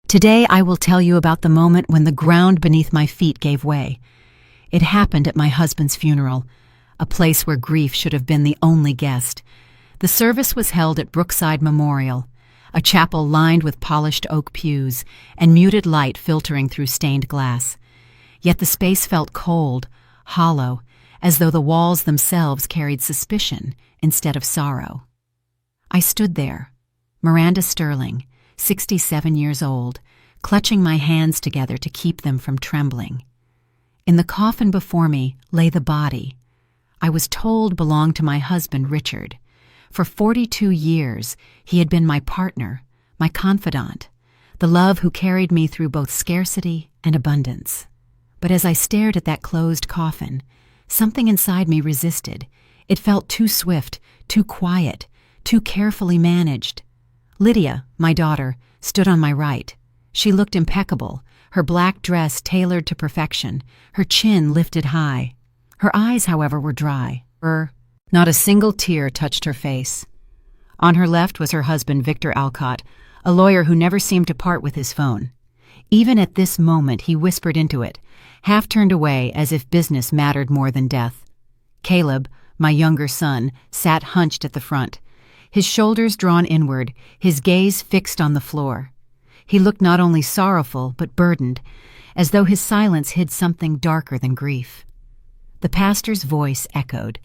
Today I will tell you about the moment when the ground beneath my feet gave way. It happened at my husband's funeral, a place where grief should have been the only guest. The service was held at Brookside Memorial, a chapel lined with polished oak pews and muted light filtering through stained glass. Yet the space felt cold, hollow, as though the walls themselves carried suspicion instead of sorrow. I stood there, Miranda Sterling, 67 years old, clutching my hands together to keep them from trembling. In the coffin before me lay the body I was told belonged to my husband, Richard. For 42 years, he had been my partner, my confidant, the love who carried me through both scarcity and abundance. But as I stared at that closed coffin, something inside me resisted. It felt too swift, too quiet, too carefully managed. Lydia, my daughter, stood on my right. She looked impeccable, her black dress tailored to perfection, her chin lifted high. Her eyes, however, were dry. Not a single tear touched her face. On her left was her husband, Victor Alcott, a lawyer who never seemed to part with his phone. Even at this moment, he whispered into it, half turned away as if business mattered more than death. Caleb, my younger son, sat hunched at the front, his shoulders drawn inward, his gaze fixed on the floor. He looked not only sorrowful, but burdened, as though his silence hid something darker than grief. The pastor's voice echoed,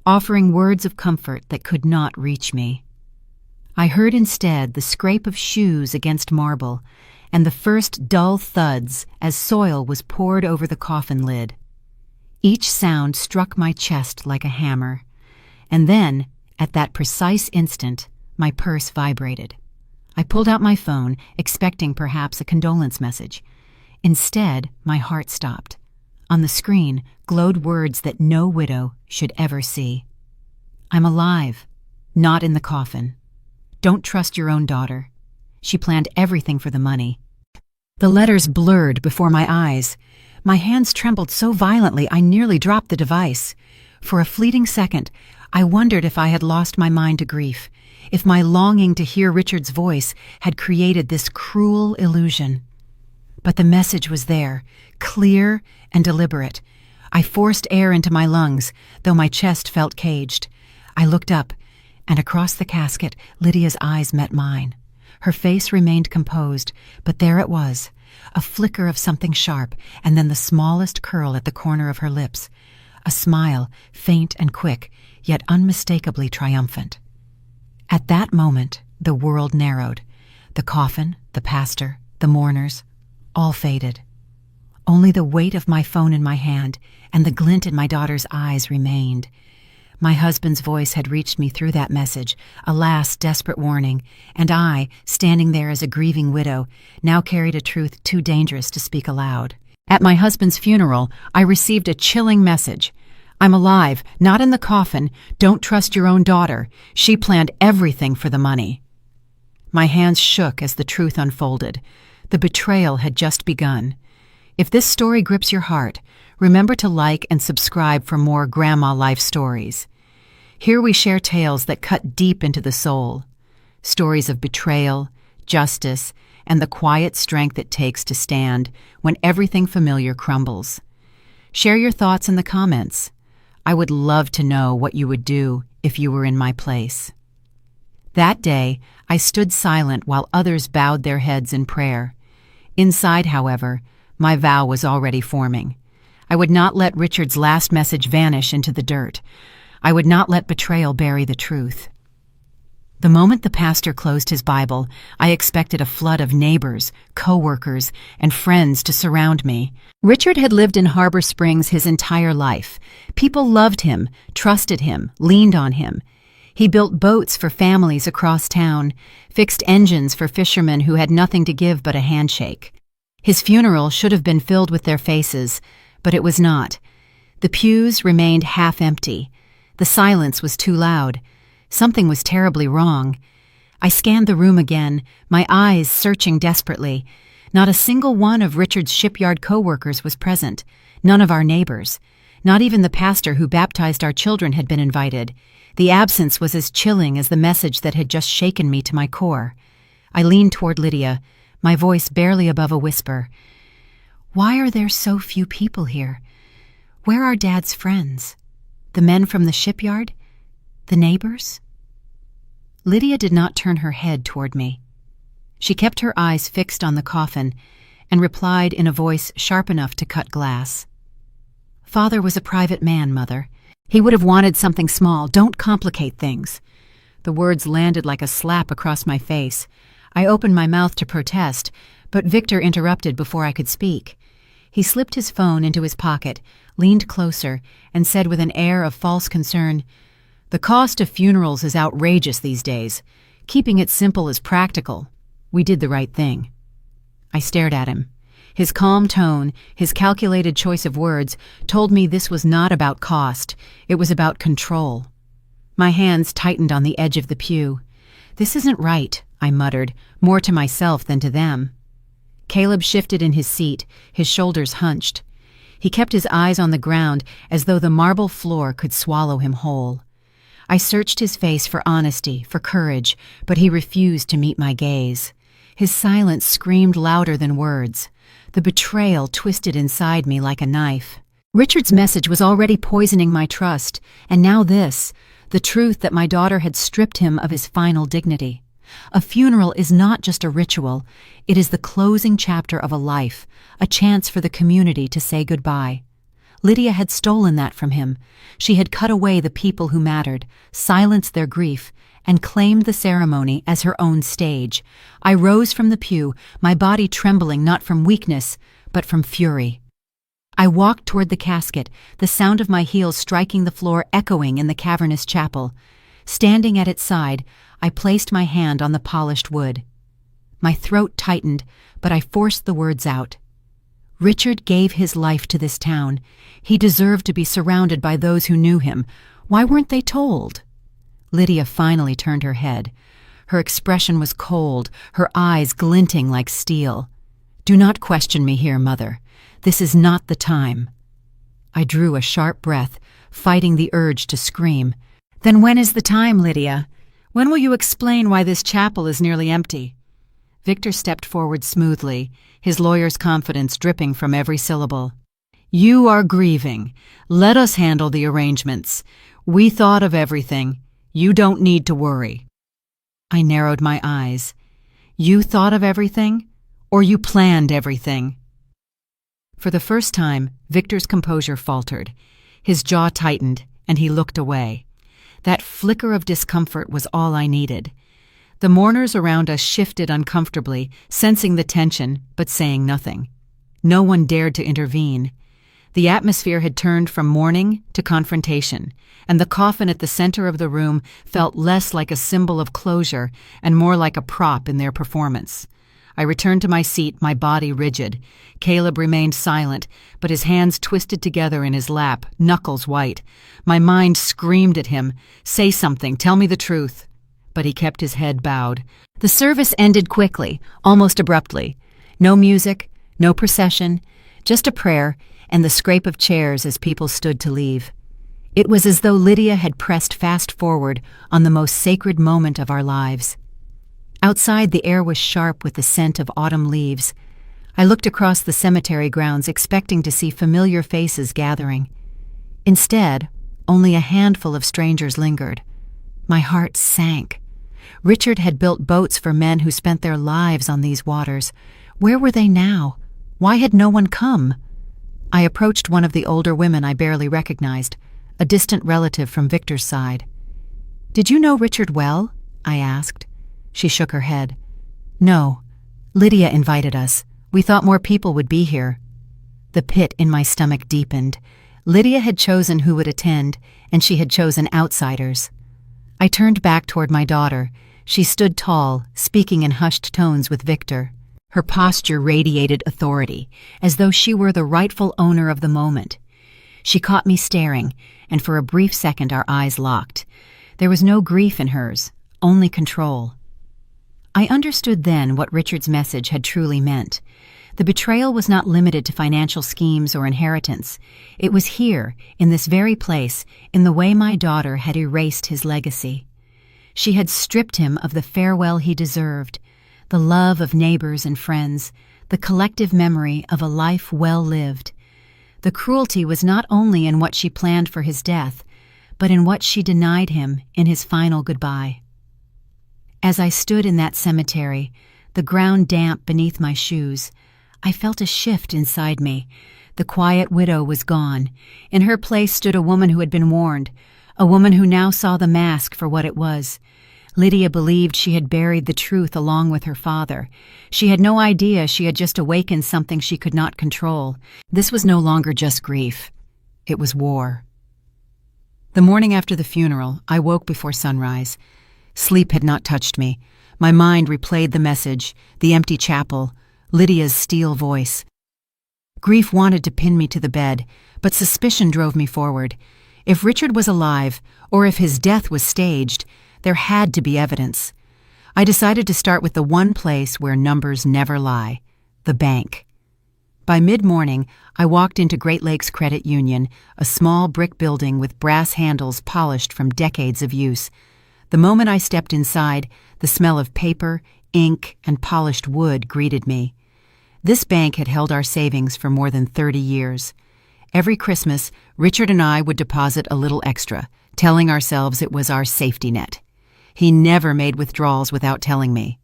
offering words of comfort that could not reach me. I heard instead the scrape of shoes against marble and the first dull thuds as soil was poured over the coffin lid. Each sound struck my chest like a hammer, and then, at that precise instant, my purse vibrated. I pulled out my phone, expecting perhaps a condolence message. Instead, my heart stopped. On the screen glowed words that no widow should ever see. I'm alive, not in the coffin. Don't trust your own daughter. She planned everything for the money. The letters blurred before my eyes. My hands trembled so violently I nearly dropped the device. For a fleeting second, I wondered if I had lost my mind to grief, if my longing to hear Richard's voice had created this cruel illusion. But the message was there, clear and deliberate. I forced air into my lungs, though my chest felt caged. I looked up, and across the casket, Lydia's eyes met mine. Her face remained composed, but there it was, a flicker of something sharp, and then the smallest curl at the corner of her lips. A smile, faint and quick, yet unmistakably triumphant. At that moment, the world narrowed. The coffin, the pastor, the mourners, all faded. Only the weight of my phone in my hand and the glint in my daughter's eyes remained. My husband's voice had reached me through that message, a last desperate warning, and I, standing there as a grieving widow, now carried a truth too dangerous to speak aloud. At my husband's funeral, I received a chilling message. I'm alive, not in the coffin. Don't trust your own daughter. She planned everything for the money. My hands shook as the truth unfolded. The betrayal had just begun. If this story grips your heart, remember to like and subscribe for more Grandma Life stories. Here we share tales that cut deep into the soul. Stories of betrayal, justice, and the quiet strength it takes to stand when everything familiar crumbles. Share your thoughts in the comments. I would love to know what you would do if you were in my place. That day, I stood silent while others bowed their heads in prayer. Inside, however, my vow was already forming. I would not let Richard's last message vanish into the dirt. I would not let betrayal bury the truth. The moment the pastor closed his Bible, I expected a flood of neighbors, co-workers, and friends to surround me. Richard had lived in Harbor Springs his entire life. People loved him, trusted him, leaned on him. He built boats for families across town, fixed engines for fishermen who had nothing to give but a handshake. His funeral should have been filled with their faces, but it was not. The pews remained half empty. The silence was too loud. Something was terribly wrong. I scanned the room again, my eyes searching desperately. Not a single one of Richard's shipyard co-workers was present, none of our neighbors. Not even the pastor who baptized our children had been invited. The absence was as chilling as the message that had just shaken me to my core. I leaned toward Lydia, my voice barely above a whisper. "Why are there so few people here? Where are Dad's friends? The men from the shipyard? The neighbors?" Lydia did not turn her head toward me. She kept her eyes fixed on the coffin and replied in a voice sharp enough to cut glass. "Father was a private man, Mother. He would have wanted something small. Don't complicate things." The words landed like a slap across my face. I opened my mouth to protest, but Victor interrupted before I could speak. He slipped his phone into his pocket, leaned closer, and said with an air of false concern, "The cost of funerals is outrageous these days. Keeping it simple is practical. We did the right thing." I stared at him. His calm tone, his calculated choice of words, told me this was not about cost. It was about control. My hands tightened on the edge of the pew. "This isn't right," I muttered, more to myself than to them. Caleb shifted in his seat, his shoulders hunched. He kept his eyes on the ground as though the marble floor could swallow him whole. I searched his face for honesty, for courage, but he refused to meet my gaze. His silence screamed louder than words. The betrayal twisted inside me like a knife. Richard's message was already poisoning my trust, and now this, the truth that my daughter had stripped him of his final dignity. A funeral is not just a ritual, it is the closing chapter of a life, a chance for the community to say goodbye. Lydia had stolen that from him. She had cut away the people who mattered, silenced their grief, and claimed the ceremony as her own stage. I rose from the pew, my body trembling not from weakness, but from fury. I walked toward the casket, the sound of my heels striking the floor echoing in the cavernous chapel. Standing at its side, I placed my hand on the polished wood. My throat tightened, but I forced the words out. Richard gave his life to this town. He deserved to be surrounded by those who knew him. Why weren't they told? Lydia finally turned her head. Her expression was cold, her eyes glinting like steel. "Do not question me here, Mother. This is not the time." I drew a sharp breath, fighting the urge to scream. "Then when is the time, Lydia? When will you explain why this chapel is nearly empty?" Victor stepped forward smoothly, his lawyer's confidence dripping from every syllable. "You are grieving. Let us handle the arrangements. We thought of everything. You don't need to worry." I narrowed my eyes. "You thought of everything? Or you planned everything?" For the first time, Victor's composure faltered. His jaw tightened, and he looked away. That flicker of discomfort was all I needed. The mourners around us shifted uncomfortably, sensing the tension, but saying nothing. No one dared to intervene. The atmosphere had turned from mourning to confrontation, and the coffin at the center of the room felt less like a symbol of closure and more like a prop in their performance. I returned to my seat, my body rigid. Caleb remained silent, but his hands twisted together in his lap, knuckles white. My mind screamed at him, "Say something, tell me the truth." But he kept his head bowed. The service ended quickly, almost abruptly. No music, no procession, just a prayer and the scrape of chairs as people stood to leave. It was as though Lydia had pressed fast forward on the most sacred moment of our lives. Outside, the air was sharp with the scent of autumn leaves. I looked across the cemetery grounds, expecting to see familiar faces gathering. Instead, only a handful of strangers lingered. My heart sank. Richard had built boats for men who spent their lives on these waters. Where were they now? Why had no one come? I approached one of the older women I barely recognized, a distant relative from Victor's side. "Did you know Richard well?" I asked. She shook her head. "No. Lydia invited us. We thought more people would be here." The pit in my stomach deepened. Lydia had chosen who would attend, and she had chosen outsiders. I turned back toward my daughter. She stood tall, speaking in hushed tones with Victor. Her posture radiated authority, as though she were the rightful owner of the moment. She caught me staring, and for a brief second our eyes locked. There was no grief in hers, only control. I understood then what Richard's message had truly meant. The betrayal was not limited to financial schemes or inheritance. It was here, in this very place, in the way my daughter had erased his legacy. She had stripped him of the farewell he deserved. the love of neighbors and friends, the collective memory of a life well lived. The cruelty was not only in what she planned for his death, but in what she denied him in his final goodbye. As I stood in that cemetery, the ground damp beneath my shoes, I felt a shift inside me. The quiet widow was gone. In her place stood a woman who had been warned, a woman who now saw the mask for what it was. Lydia believed she had buried the truth along with her father. She had no idea she had just awakened something she could not control. This was no longer just grief. It was war. The morning after the funeral, I woke before sunrise. Sleep had not touched me. My mind replayed the message, the empty chapel, Lydia's steel voice. Grief wanted to pin me to the bed, but suspicion drove me forward. If Richard was alive, or if his death was staged, there had to be evidence. I decided to start with the one place where numbers never lie, the bank. By mid-morning, I walked into Great Lakes Credit Union, a small brick building with brass handles polished from decades of use. The moment I stepped inside, the smell of paper, ink, and polished wood greeted me. This bank had held our savings for more than 30 years. Every Christmas, Richard and I would deposit a little extra, telling ourselves it was our safety net. He never made withdrawals without telling me.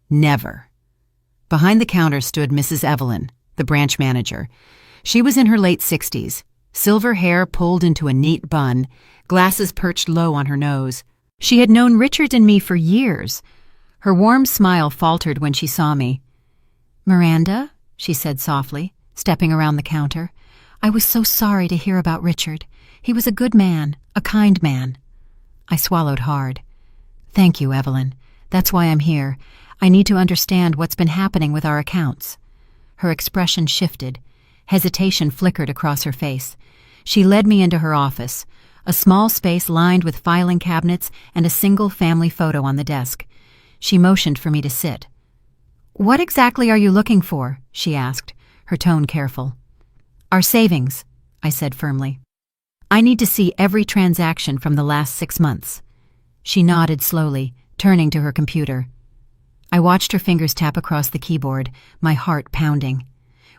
Never. Behind the counter stood Mrs. Evelyn, the branch manager. She was in her late 60s, silver hair pulled into a neat bun, glasses perched low on her nose. She had known Richard and me for years. Her warm smile faltered when she saw me. "Miranda," she said softly, stepping around the counter, "I was so sorry to hear about Richard. He was a good man, a kind man." I swallowed hard. "Thank you, Evelyn. That's why I'm here. I need to understand what's been happening with our accounts." Her expression shifted. Hesitation flickered across her face. She led me into her office, a small space lined with filing cabinets and a single family photo on the desk. She motioned for me to sit. "What exactly are you looking for?" she asked, her tone careful. "Our savings," I said firmly. "I need to see every transaction from the last 6 months." She nodded slowly, turning to her computer. I watched her fingers tap across the keyboard, my heart pounding.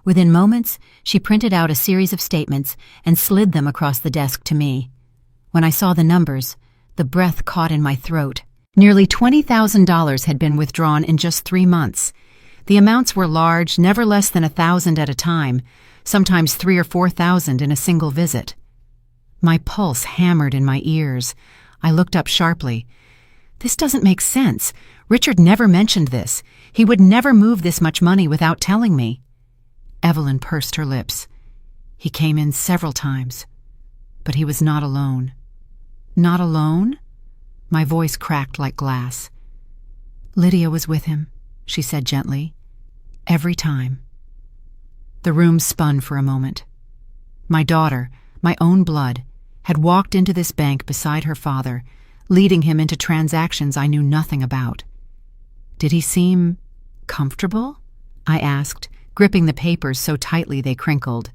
Within moments, she printed out a series of statements and slid them across the desk to me. When I saw the numbers, the breath caught in my throat. Nearly $20,000 had been withdrawn in just 3 months. The amounts were large, never less than $1,000 at a time, sometimes $3,000 or $4,000 in a single visit. My pulse hammered in my ears. I looked up sharply. "This doesn't make sense. Richard never mentioned this. He would never move this much money without telling me." Evelyn pursed her lips. "He came in several times. But he was not alone." "Not alone?" My voice cracked like glass. "Lydia was with him," she said gently. "Every time." The room spun for a moment. My daughter, my own blood, had walked into this bank beside her father, leading him into transactions I knew nothing about. "Did he seem comfortable?" I asked, gripping the papers so tightly they crinkled.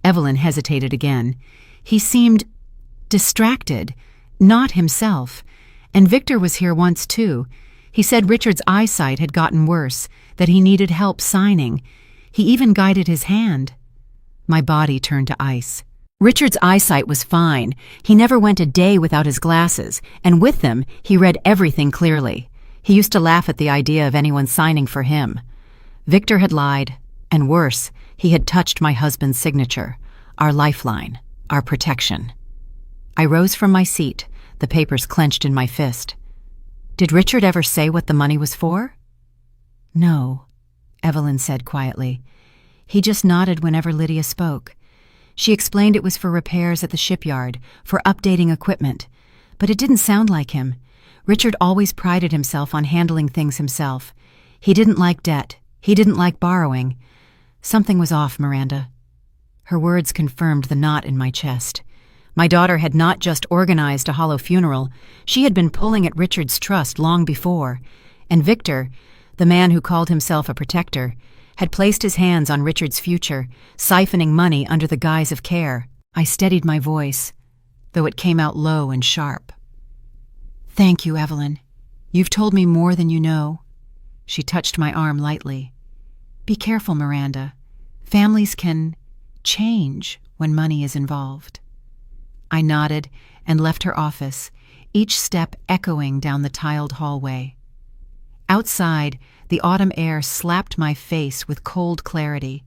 Evelyn hesitated again. "He seemed distracted, not himself. And Victor was here once too. He said Richard's eyesight had gotten worse, that he needed help signing. He even guided his hand." My body turned to ice. Richard's eyesight was fine. He never went a day without his glasses, and with them, he read everything clearly. He used to laugh at the idea of anyone signing for him. Victor had lied, and worse, he had touched my husband's signature, our lifeline, our protection. I rose from my seat, the papers clenched in my fist. "Did Richard ever say what the money was for?" "No," Evelyn said quietly. "He just nodded whenever Lydia spoke. She explained it was for repairs at the shipyard, for updating equipment. But it didn't sound like him. Richard always prided himself on handling things himself. He didn't like debt. He didn't like borrowing. Something was off, Miranda." Her words confirmed the knot in my chest. My daughter had not just organized a hollow funeral. She had been pulling at Richard's trust long before. And Victor, the man who called himself a protector, had placed his hands on Richard's future, siphoning money under the guise of care. I steadied my voice, though it came out low and sharp. "Thank you, Evelyn. You've told me more than you know." She touched my arm lightly. "Be careful, Miranda. Families can change when money is involved." I nodded and left her office, each step echoing down the tiled hallway. Outside, the autumn air slapped my face with cold clarity.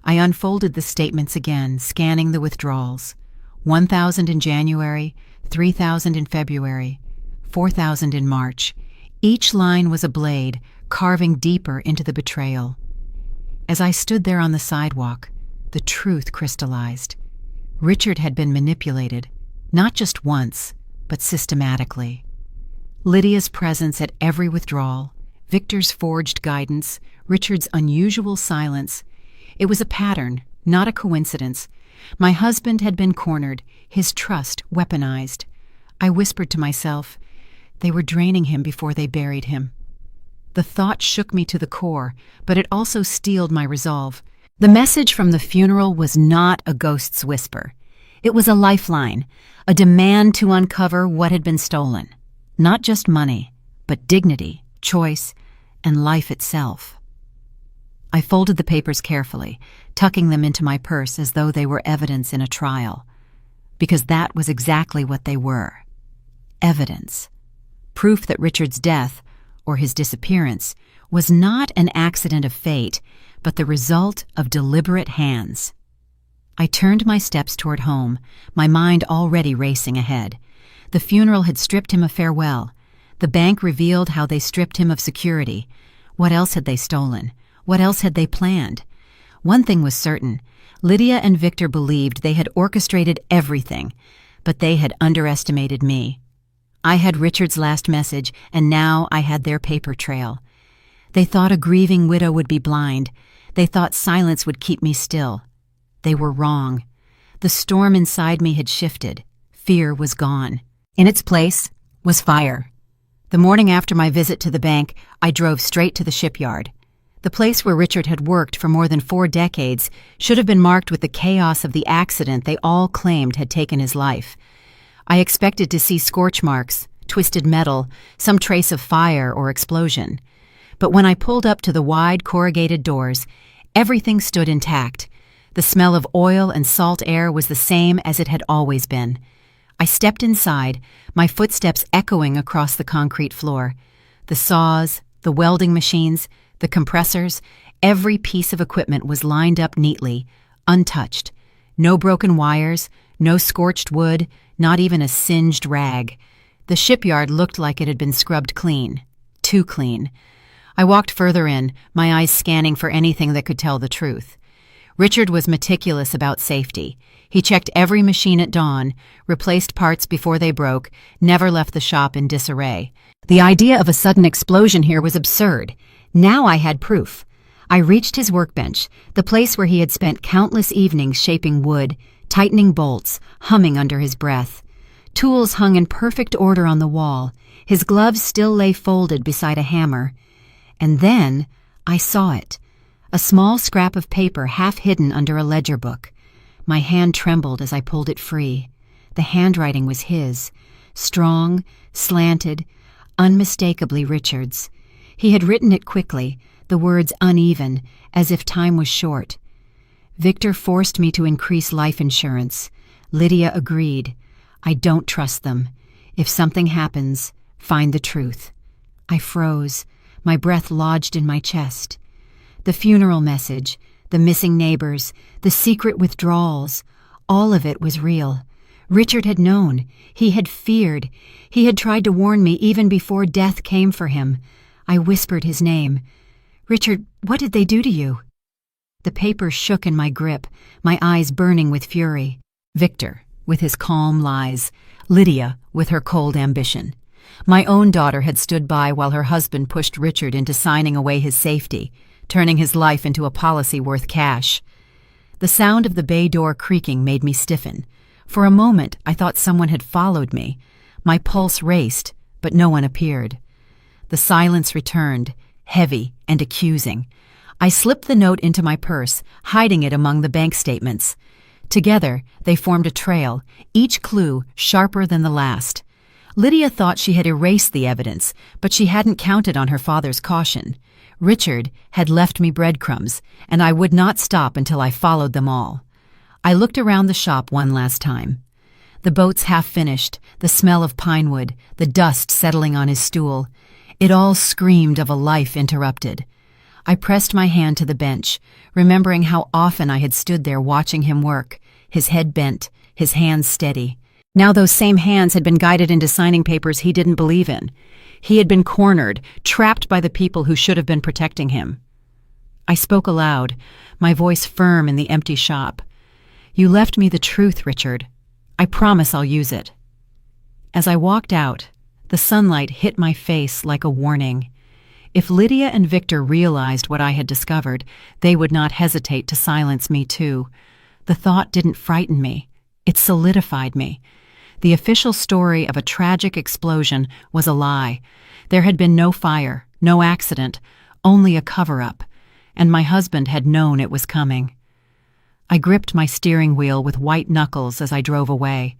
I unfolded the statements again, scanning the withdrawals. 1,000 in January, 3,000 in February, 4,000 in March. Each line was a blade, carving deeper into the betrayal. As I stood there on the sidewalk, the truth crystallized. Richard had been manipulated, not just once, but systematically. Lydia's presence at every withdrawal, Victor's forged guidance, Richard's unusual silence. It was a pattern, not a coincidence. My husband had been cornered, his trust weaponized. I whispered to myself, they were draining him before they buried him. The thought shook me to the core, but it also steeled my resolve. The message from the funeral was not a ghost's whisper. It was a lifeline, a demand to uncover what had been stolen. Not just money, but dignity, choice, and life itself. I folded the papers carefully, tucking them into my purse as though they were evidence in a trial. Because that was exactly what they were. Evidence. Proof that Richard's death, or his disappearance, was not an accident of fate, but the result of deliberate hands. I turned my steps toward home, my mind already racing ahead. The funeral had stripped him of farewell. The bank revealed how they stripped him of security. What else had they stolen? What else had they planned? One thing was certain. Lydia and Victor believed they had orchestrated everything, but they had underestimated me. I had Richard's last message, and now I had their paper trail. They thought a grieving widow would be blind. They thought silence would keep me still. They were wrong. The storm inside me had shifted. Fear was gone. In its place was fire. The morning after my visit to the bank, I drove straight to the shipyard. The place where Richard had worked for more than 4 decades should have been marked with the chaos of the accident they all claimed had taken his life. I expected to see scorch marks, twisted metal, some trace of fire or explosion. But when I pulled up to the wide corrugated doors, everything stood intact. The smell of oil and salt air was the same as it had always been. I stepped inside, my footsteps echoing across the concrete floor. The saws, the welding machines, the compressors, every piece of equipment was lined up neatly, untouched. No broken wires, no scorched wood, not even a singed rag. The shipyard looked like it had been scrubbed clean. Too clean. I walked further in, my eyes scanning for anything that could tell the truth. Richard was meticulous about safety. He checked every machine at dawn, replaced parts before they broke, never left the shop in disarray. The idea of a sudden explosion here was absurd. Now I had proof. I reached his workbench, the place where he had spent countless evenings shaping wood, tightening bolts, humming under his breath. Tools hung in perfect order on the wall. His gloves still lay folded beside a hammer. And then I saw it. A small scrap of paper half hidden under a ledger book. My hand trembled as I pulled it free. The handwriting was his, strong, slanted, unmistakably Richard's. He had written it quickly, the words uneven, as if time was short. Victor forced me to increase life insurance. Lydia agreed. I don't trust them. If something happens, find the truth. I froze, my breath lodged in my chest. The funeral message, the missing neighbors, the secret withdrawals, all of it was real. Richard had known. He had feared. He had tried to warn me even before death came for him. I whispered his name. "Richard, what did they do to you?" The paper shook in my grip, my eyes burning with fury. Victor, with his calm lies. Lydia, with her cold ambition. My own daughter had stood by while her husband pushed Richard into signing away his safety, turning his life into a policy worth cash. The sound of the bay door creaking made me stiffen. For a moment, I thought someone had followed me. My pulse raced, but no one appeared. The silence returned, heavy and accusing. I slipped the note into my purse, hiding it among the bank statements. Together, they formed a trail, each clue sharper than the last. Lydia thought she had erased the evidence, but she hadn't counted on her father's caution. Richard had left me breadcrumbs, and I would not stop until I followed them all. I looked around the shop one last time. The boats half finished, the smell of pine wood, the dust settling on his stool. It all screamed of a life interrupted. I pressed my hand to the bench, remembering how often I had stood there watching him work, his head bent, his hands steady. Now those same hands had been guided into signing papers he didn't believe in. He had been cornered, trapped by the people who should have been protecting him. I spoke aloud, my voice firm in the empty shop. "You left me the truth, Richard. I promise I'll use it." As I walked out, the sunlight hit my face like a warning. If Lydia and Victor realized what I had discovered, they would not hesitate to silence me too. The thought didn't frighten me. It solidified me. The official story of a tragic explosion was a lie. There had been no fire, no accident, only a cover-up, and my husband had known it was coming. I gripped my steering wheel with white knuckles as I drove away.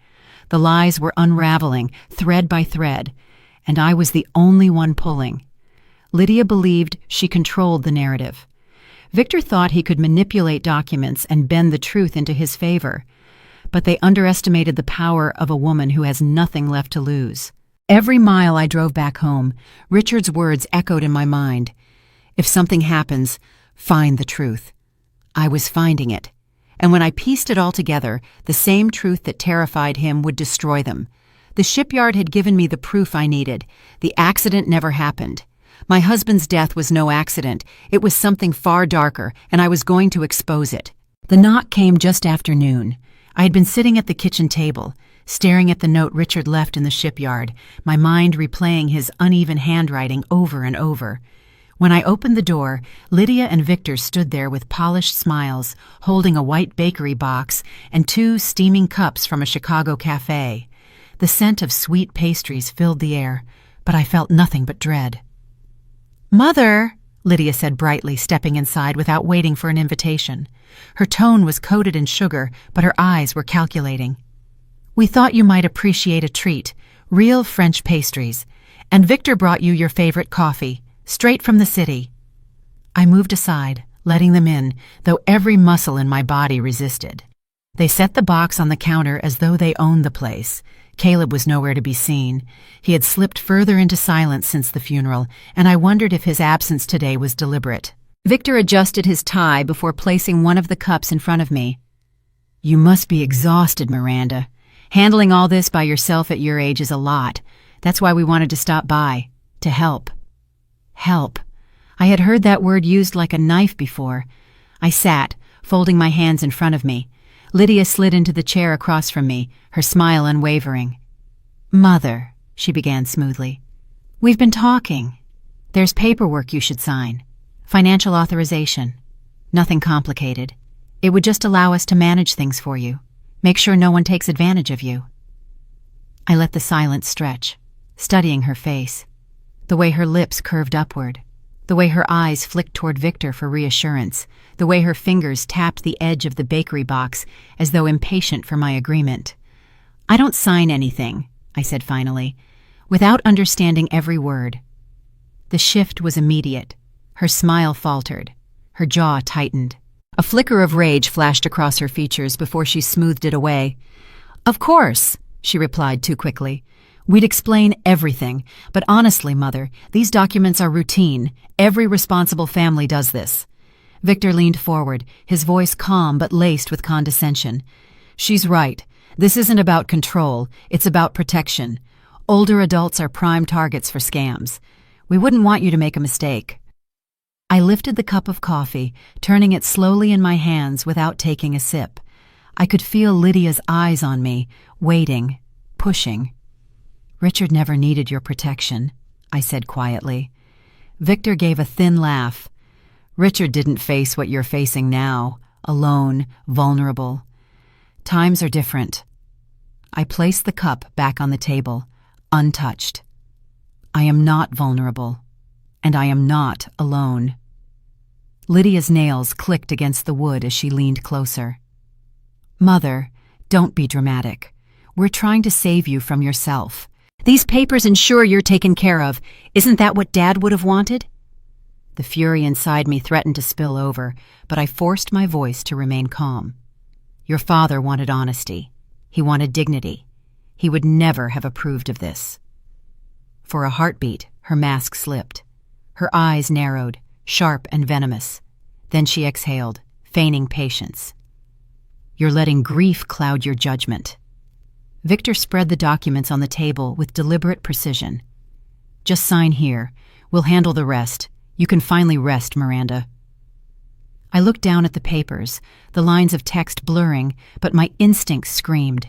The lies were unraveling, thread by thread, and I was the only one pulling. Lydia believed she controlled the narrative. Victor thought he could manipulate documents and bend the truth into his favor, but they underestimated the power of a woman who has nothing left to lose. Every mile I drove back home, Richard's words echoed in my mind. If something happens, find the truth. I was finding it, and when I pieced it all together, the same truth that terrified him would destroy them. The shipyard had given me the proof I needed. The accident never happened. My husband's death was no accident. It was something far darker, and I was going to expose it. The knock came just after noon. I had been sitting at the kitchen table, staring at the note Richard left in the shipyard, my mind replaying his uneven handwriting over and over. When I opened the door, Lydia and Victor stood there with polished smiles, holding a white bakery box and 2 steaming cups from a Chicago cafe. The scent of sweet pastries filled the air, but I felt nothing but dread. "Mother," Lydia said brightly, stepping inside without waiting for an invitation. Her tone was coated in sugar, but her eyes were calculating. "We thought you might appreciate a treat, real French pastries, and Victor brought you your favorite coffee, straight from the city." I moved aside, letting them in, though every muscle in my body resisted. They set the box on the counter as though they owned the place. Caleb was nowhere to be seen. He had slipped further into silence since the funeral, and I wondered if his absence today was deliberate. Victor adjusted his tie before placing one of the cups in front of me. "You must be exhausted, Miranda. Handling all this by yourself at your age is a lot. That's why we wanted to stop by, to help." Help. I had heard that word used like a knife before. I sat, folding my hands in front of me. Lydia slid into the chair across from me, her smile unwavering. "Mother," she began smoothly, "we've been talking. There's paperwork you should sign. Financial authorization. Nothing complicated. It would just allow us to manage things for you. Make sure no one takes advantage of you." I let the silence stretch, studying her face. The way her lips curved upward. The way her eyes flicked toward Victor for reassurance. The way her fingers tapped the edge of the bakery box as though impatient for my agreement. "I don't sign anything," I said finally, without understanding every word. The shift was immediate. Her smile faltered. Her jaw tightened. A flicker of rage flashed across her features before she smoothed it away. "Of course," she replied too quickly. "We'd explain everything, but honestly, Mother, these documents are routine. Every responsible family does this." Victor leaned forward, his voice calm but laced with condescension. "She's right. This isn't about control, it's about protection. Older adults are prime targets for scams. We wouldn't want you to make a mistake." I lifted the cup of coffee, turning it slowly in my hands without taking a sip. I could feel Lydia's eyes on me, waiting, pushing. "Richard never needed your protection," I said quietly. Victor gave a thin laugh. "Richard didn't face what you're facing now, alone, vulnerable. Times are different." I placed the cup back on the table, untouched. "I am not vulnerable, and I am not alone." Lydia's nails clicked against the wood as she leaned closer. "Mother, don't be dramatic. We're trying to save you from yourself. These papers ensure you're taken care of. Isn't that what Dad would have wanted?" The fury inside me threatened to spill over, but I forced my voice to remain calm. Your father wanted honesty. He wanted dignity. He would never have approved of this. For a heartbeat, her mask slipped. Her eyes narrowed, sharp and venomous. Then she exhaled, feigning patience. You're letting grief cloud your judgment. Victor spread the documents on the table with deliberate precision. Just sign here. We'll handle the rest. You can finally rest, Miranda. I looked down at the papers, the lines of text blurring, but my instincts screamed.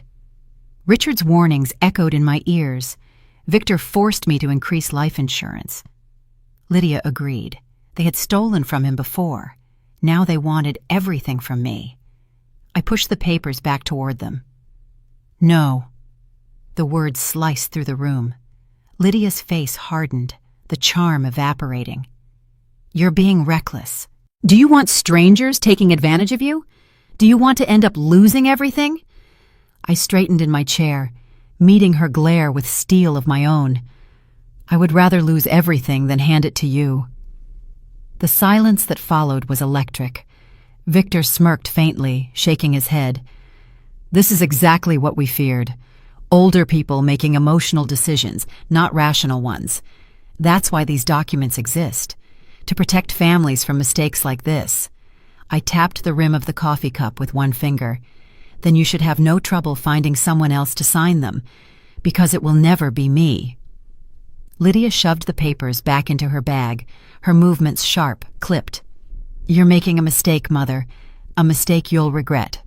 Richard's warnings echoed in my ears. Victor forced me to increase life insurance. Lydia agreed. They had stolen from him before. Now they wanted everything from me. I pushed the papers back toward them. No. The words sliced through the room. Lydia's face hardened, the charm evaporating. You're being reckless. Do you want strangers taking advantage of you? Do you want to end up losing everything? I straightened in my chair, meeting her glare with steel of my own. I would rather lose everything than hand it to you. The silence that followed was electric. Victor smirked faintly, shaking his head. This is exactly what we feared. Older people making emotional decisions, not rational ones. That's why these documents exist. To protect families from mistakes like this. I tapped the rim of the coffee cup with one finger. Then you should have no trouble finding someone else to sign them, because it will never be me. Lydia shoved the papers back into her bag, her movements sharp, clipped. You're making a mistake, Mother. A mistake you'll regret.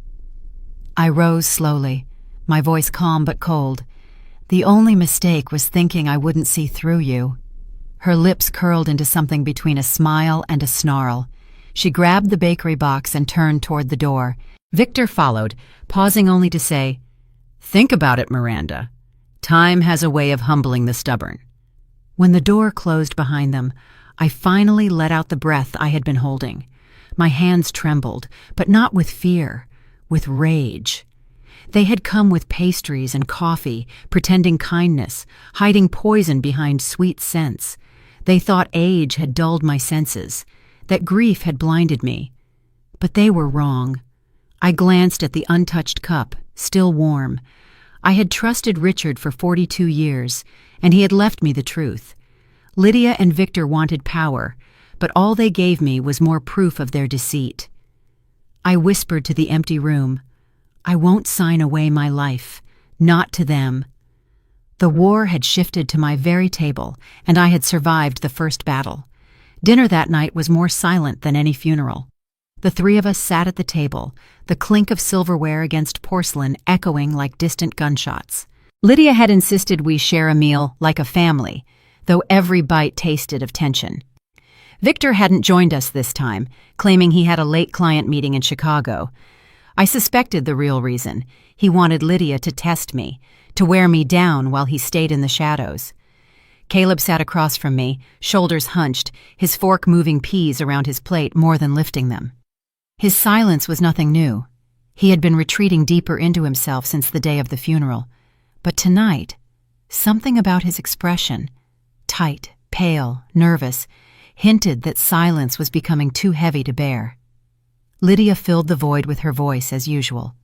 I rose slowly, my voice calm but cold. The only mistake was thinking I wouldn't see through you. Her lips curled into something between a smile and a snarl. She grabbed the bakery box and turned toward the door. Victor followed, pausing only to say, Think about it, Miranda. Time has a way of humbling the stubborn. When the door closed behind them, I finally let out the breath I had been holding. My hands trembled, but not with fear, with rage. They had come with pastries and coffee, pretending kindness, hiding poison behind sweet scents. They thought age had dulled my senses, that grief had blinded me. But they were wrong. I glanced at the untouched cup, still warm. I had trusted Richard for 42 years, and he had left me the truth. Lydia and Victor wanted power, but all they gave me was more proof of their deceit. I whispered to the empty room, I won't sign away my life, not to them. The war had shifted to my very table, and I had survived the first battle. Dinner that night was more silent than any funeral. The three of us sat at the table, the clink of silverware against porcelain echoing like distant gunshots. Lydia had insisted we share a meal like a family, though every bite tasted of tension. Victor hadn't joined us this time, claiming he had a late client meeting in Chicago. I suspected the real reason. He wanted Lydia to test me, to wear me down while he stayed in the shadows. Caleb sat across from me, shoulders hunched, his fork moving peas around his plate more than lifting them. His silence was nothing new. He had been retreating deeper into himself since the day of the funeral. But tonight, something about his expression, tight, pale, nervous, hinted that silence was becoming too heavy to bear. Lydia filled the void with her voice as usual.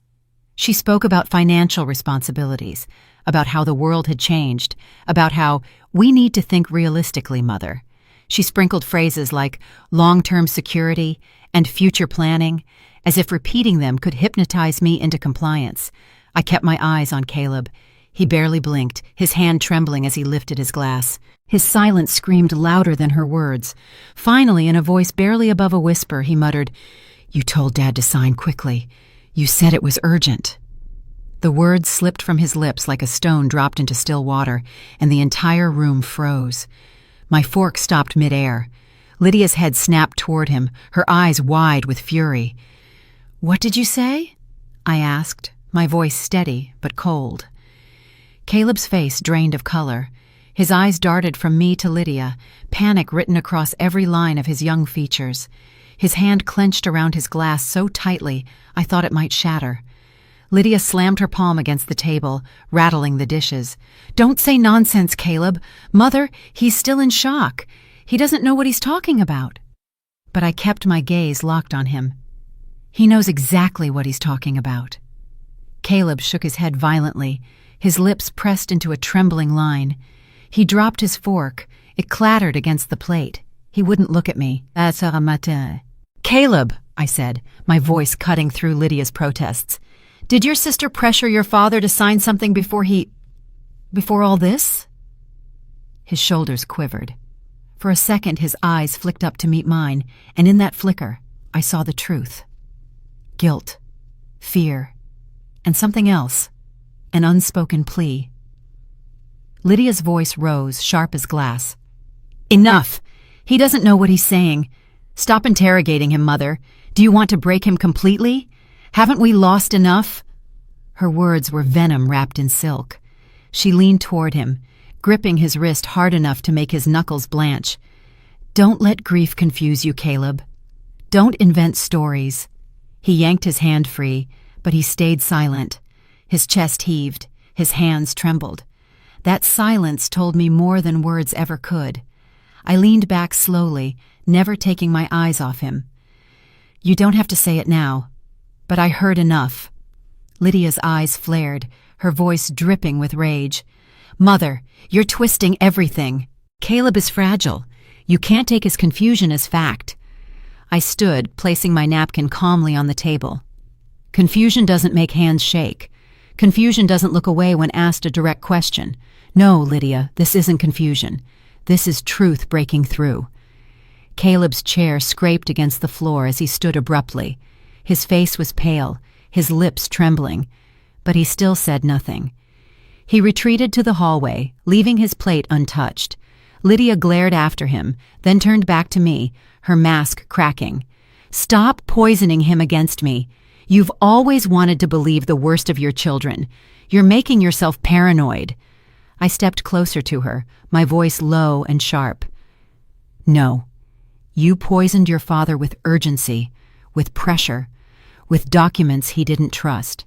She spoke about financial responsibilities, about how the world had changed, about how we need to think realistically, Mother. She sprinkled phrases like long-term security and future planning, as if repeating them could hypnotize me into compliance. I kept my eyes on Caleb. He barely blinked, his hand trembling as he lifted his glass. His silence screamed louder than her words. Finally, in a voice barely above a whisper, he muttered, "You told Dad to sign quickly. You said it was urgent." The words slipped from his lips like a stone dropped into still water, and the entire room froze. My fork stopped midair. Lydia's head snapped toward him, her eyes wide with fury. "What did you say?" I asked, my voice steady but cold. Caleb's face drained of color. His eyes darted from me to Lydia, panic written across every line of his young features. His hand clenched around his glass so tightly I thought it might shatter. Lydia slammed her palm against the table, rattling the dishes. "Don't say nonsense, Caleb. Mother, he's still in shock. He doesn't know what he's talking about." but I kept my gaze locked on him. He knows exactly what he's talking about. Caleb shook his head violently, his lips pressed into a trembling line. He dropped his fork. It clattered against the plate. He wouldn't look at me. That's un matin. Caleb, I said, my voice cutting through Lydia's protests. Did your sister pressure your father to sign something before all this? His shoulders quivered. For a second, his eyes flicked up to meet mine, and in that flicker, I saw the truth. Guilt, fear, and something else, an unspoken plea. Lydia's voice rose, sharp as glass. Enough! He doesn't know what he's saying. Stop interrogating him, Mother. Do you want to break him completely? Haven't we lost enough? Her words were venom wrapped in silk. She leaned toward him, gripping his wrist hard enough to make his knuckles blanch. Don't let grief confuse you, Caleb. Don't invent stories. He yanked his hand free, but he stayed silent. His chest heaved, his hands trembled. That silence told me more than words ever could. I leaned back slowly, never taking my eyes off him. You don't have to say it now, but I heard enough. Lydia's eyes flared, her voice dripping with rage. Mother, you're twisting everything. Caleb is fragile. You can't take his confusion as fact. I stood, placing my napkin calmly on the table. Confusion doesn't make hands shake. Confusion doesn't look away when asked a direct question. No, Lydia, this isn't confusion. This is truth breaking through. Caleb's chair scraped against the floor as he stood abruptly. His face was pale, his lips trembling, but he still said nothing. He retreated to the hallway, leaving his plate untouched. Lydia glared after him, then turned back to me, her mask cracking. Stop poisoning him against me. You've always wanted to believe the worst of your children. You're making yourself paranoid. I stepped closer to her, my voice low and sharp. No. You poisoned your father with urgency, with pressure, with documents he didn't trust.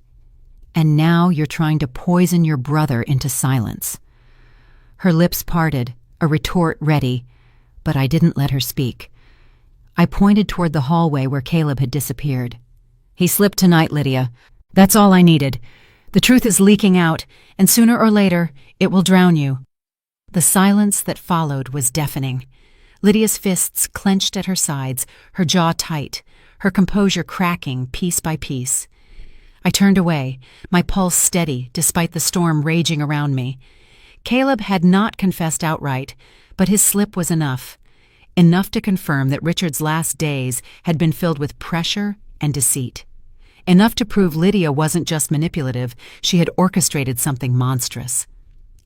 And now you're trying to poison your brother into silence. Her lips parted, a retort ready, but I didn't let her speak. I pointed toward the hallway where Caleb had disappeared. He slipped tonight, Lydia. That's all I needed. The truth is leaking out, and sooner or later, it will drown you. The silence that followed was deafening. Lydia's fists clenched at her sides, her jaw tight, her composure cracking piece by piece. I turned away, my pulse steady despite the storm raging around me. Caleb had not confessed outright, but his slip was enough. Enough to confirm that Richard's last days had been filled with pressure and deceit. Enough to prove Lydia wasn't just manipulative, she had orchestrated something monstrous.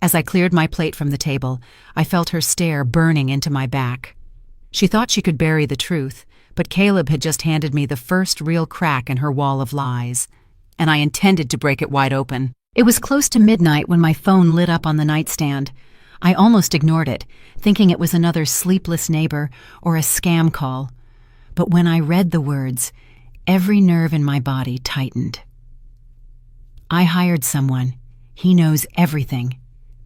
As I cleared my plate from the table, I felt her stare burning into my back. She thought she could bury the truth, but Caleb had just handed me the first real crack in her wall of lies, and I intended to break it wide open. It was close to midnight when my phone lit up on the nightstand. I almost ignored it, thinking it was another sleepless neighbor or a scam call. But when I read the words, every nerve in my body tightened. I hired someone. He knows everything.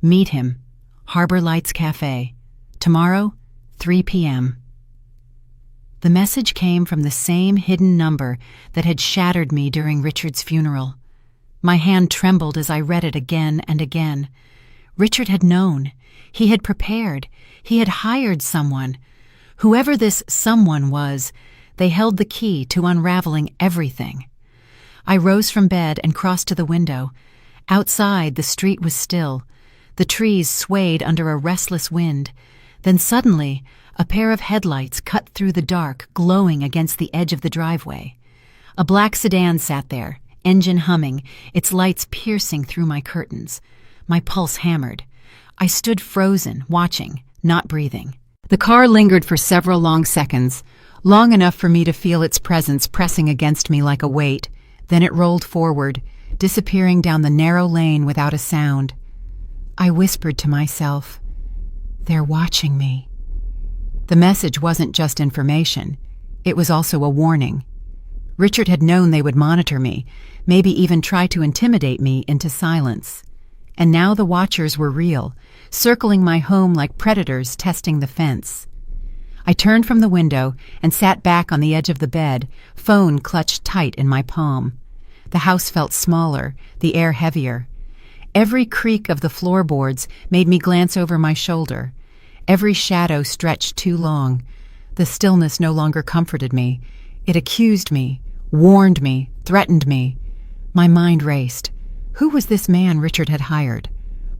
Meet him. Harbor Lights Cafe. Tomorrow, 3 p.m. The message came from the same hidden number that had shattered me during Richard's funeral. My hand trembled as I read it again and again. Richard had known. He had prepared. He had hired someone. Whoever this someone was, they held the key to unraveling everything. I rose from bed and crossed to the window. Outside, the street was still. The trees swayed under a restless wind. Then suddenly, a pair of headlights cut through the dark, glowing against the edge of the driveway. A black sedan sat there, engine humming, its lights piercing through my curtains. My pulse hammered. I stood frozen, watching, not breathing. The car lingered for several long seconds, long enough for me to feel its presence pressing against me like a weight. Then it rolled forward, disappearing down the narrow lane without a sound. I whispered to myself, "They're watching me." The message wasn't just information. It was also a warning. Richard had known they would monitor me, maybe even try to intimidate me into silence. And now the watchers were real, circling my home like predators testing the fence. I turned from the window and sat back on the edge of the bed, phone clutched tight in my palm. The house felt smaller, the air heavier. Every creak of the floorboards made me glance over my shoulder. Every shadow stretched too long. The stillness no longer comforted me. It accused me, warned me, threatened me. My mind raced. Who was this man Richard had hired?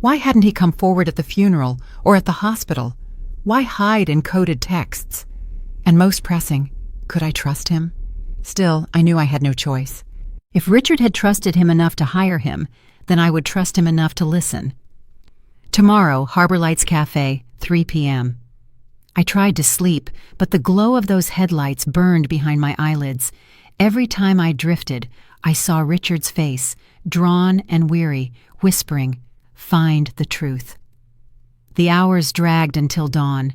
Why hadn't he come forward at the funeral or at the hospital? Why hide in coded texts? And most pressing, could I trust him? Still, I knew I had no choice. If Richard had trusted him enough to hire him, then I would trust him enough to listen. Tomorrow, Harbor Lights Cafe, 3 p.m. I tried to sleep, but the glow of those headlights burned behind my eyelids. Every time I drifted, I saw Richard's face, drawn and weary, whispering, "Find the truth." The hours dragged until dawn.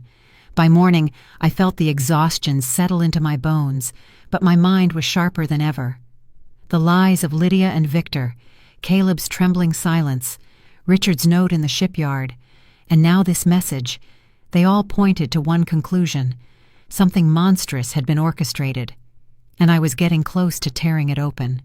By morning, I felt the exhaustion settle into my bones, but my mind was sharper than ever. The lies of Lydia and Victor, Caleb's trembling silence, Richard's note in the shipyard, and now this message, they all pointed to one conclusion. Something monstrous had been orchestrated, and I was getting close to tearing it open.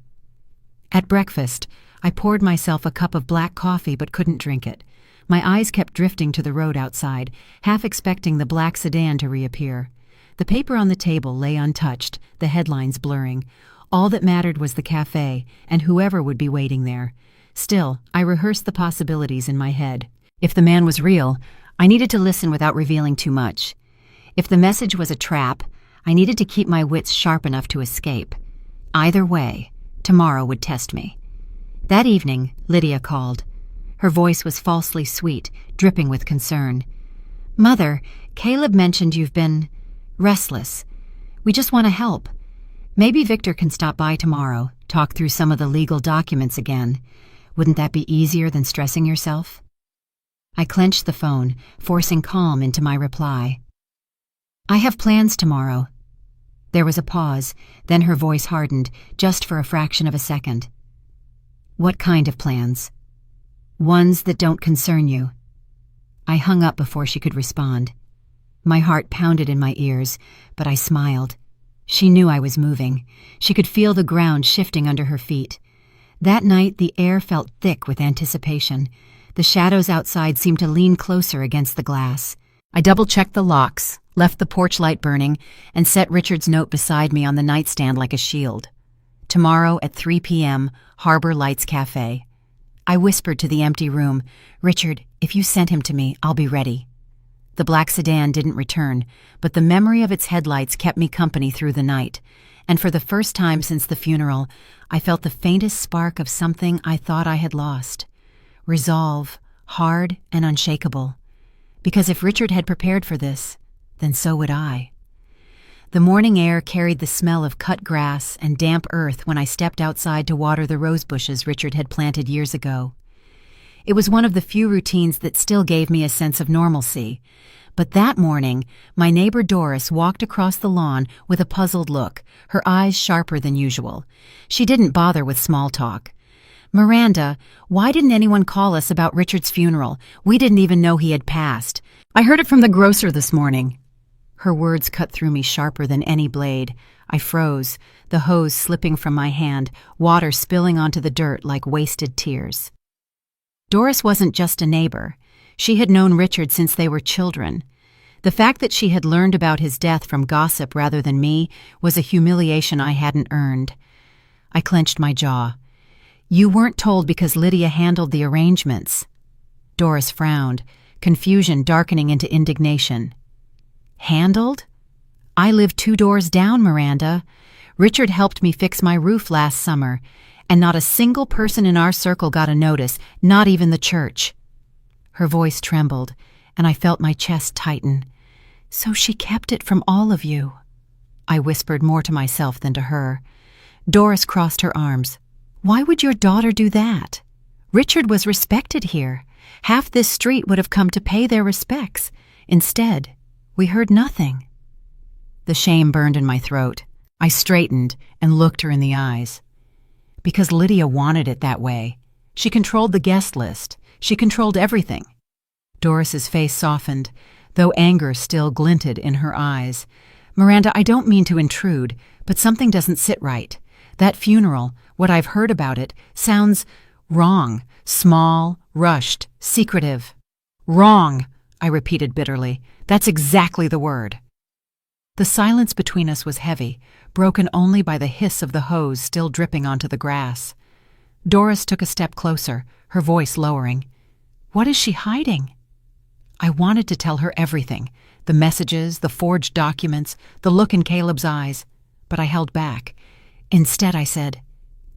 At breakfast, I poured myself a cup of black coffee but couldn't drink it. My eyes kept drifting to the road outside, half expecting the black sedan to reappear. The paper on the table lay untouched, the headlines blurring. All that mattered was the cafe, and whoever would be waiting there. Still, I rehearsed the possibilities in my head. If the man was real, I needed to listen without revealing too much. If the message was a trap, I needed to keep my wits sharp enough to escape. Either way, tomorrow would test me. That evening, Lydia called. Her voice was falsely sweet, dripping with concern. "Mother, Caleb mentioned you've been restless. We just want to help. Maybe Victor can stop by tomorrow, talk through some of the legal documents again. Wouldn't that be easier than stressing yourself?" I clenched the phone, forcing calm into my reply. "I have plans tomorrow." There was a pause, then her voice hardened, just for a fraction of a second. "What kind of plans?" "Ones that don't concern you." I hung up before she could respond. My heart pounded in my ears, but I smiled. She knew I was moving. She could feel the ground shifting under her feet. That night, the air felt thick with anticipation. The shadows outside seemed to lean closer against the glass. I double-checked the locks, left the porch light burning, and set Richard's note beside me on the nightstand like a shield. Tomorrow at 3 p.m., Harbor Lights Cafe. I whispered to the empty room, "Richard, if you sent him to me, I'll be ready." The black sedan didn't return, but the memory of its headlights kept me company through the night, and for the first time since the funeral, I felt the faintest spark of something I thought I had lost. Resolve, hard and unshakable. Because if Richard had prepared for this, then so would I. The morning air carried the smell of cut grass and damp earth when I stepped outside to water the rose bushes Richard had planted years ago. It was one of the few routines that still gave me a sense of normalcy. But that morning, my neighbor Doris walked across the lawn with a puzzled look, her eyes sharper than usual. She didn't bother with small talk. "Miranda, why didn't anyone call us about Richard's funeral? We didn't even know he had passed. I heard it from the grocer this morning." Her words cut through me sharper than any blade. I froze, the hose slipping from my hand, water spilling onto the dirt like wasted tears. Doris wasn't just a neighbor. She had known Richard since they were children. The fact that she had learned about his death from gossip rather than me was a humiliation I hadn't earned. I clenched my jaw. "You weren't told because Lydia handled the arrangements." Doris frowned, confusion darkening into indignation. "Handled? I live 2 doors down, Miranda. Richard helped me fix my roof last summer, and not a single person in our circle got a notice, not even the church." Her voice trembled, and I felt my chest tighten. "So she kept it from all of you." I whispered more to myself than to her. Doris crossed her arms. "Why would your daughter do that? Richard was respected here. Half this street would have come to pay their respects. Instead, we heard nothing." The shame burned in my throat. I straightened and looked her in the eyes. "Because Lydia wanted it that way. She controlled the guest list. She controlled everything." Doris's face softened. though anger still glinted in her eyes. "Miranda, I don't mean to intrude, but something doesn't sit right. That funeral, what I've heard about it, sounds wrong, small, rushed, secretive." "Wrong," I repeated bitterly. "That's exactly the word." The silence between us was heavy, broken only by the hiss of the hose still dripping onto the grass. Doris took a step closer, her voice lowering. "What is she hiding?" I wanted to tell her everything, the messages, the forged documents, the look in Caleb's eyes, but I held back. Instead, I said,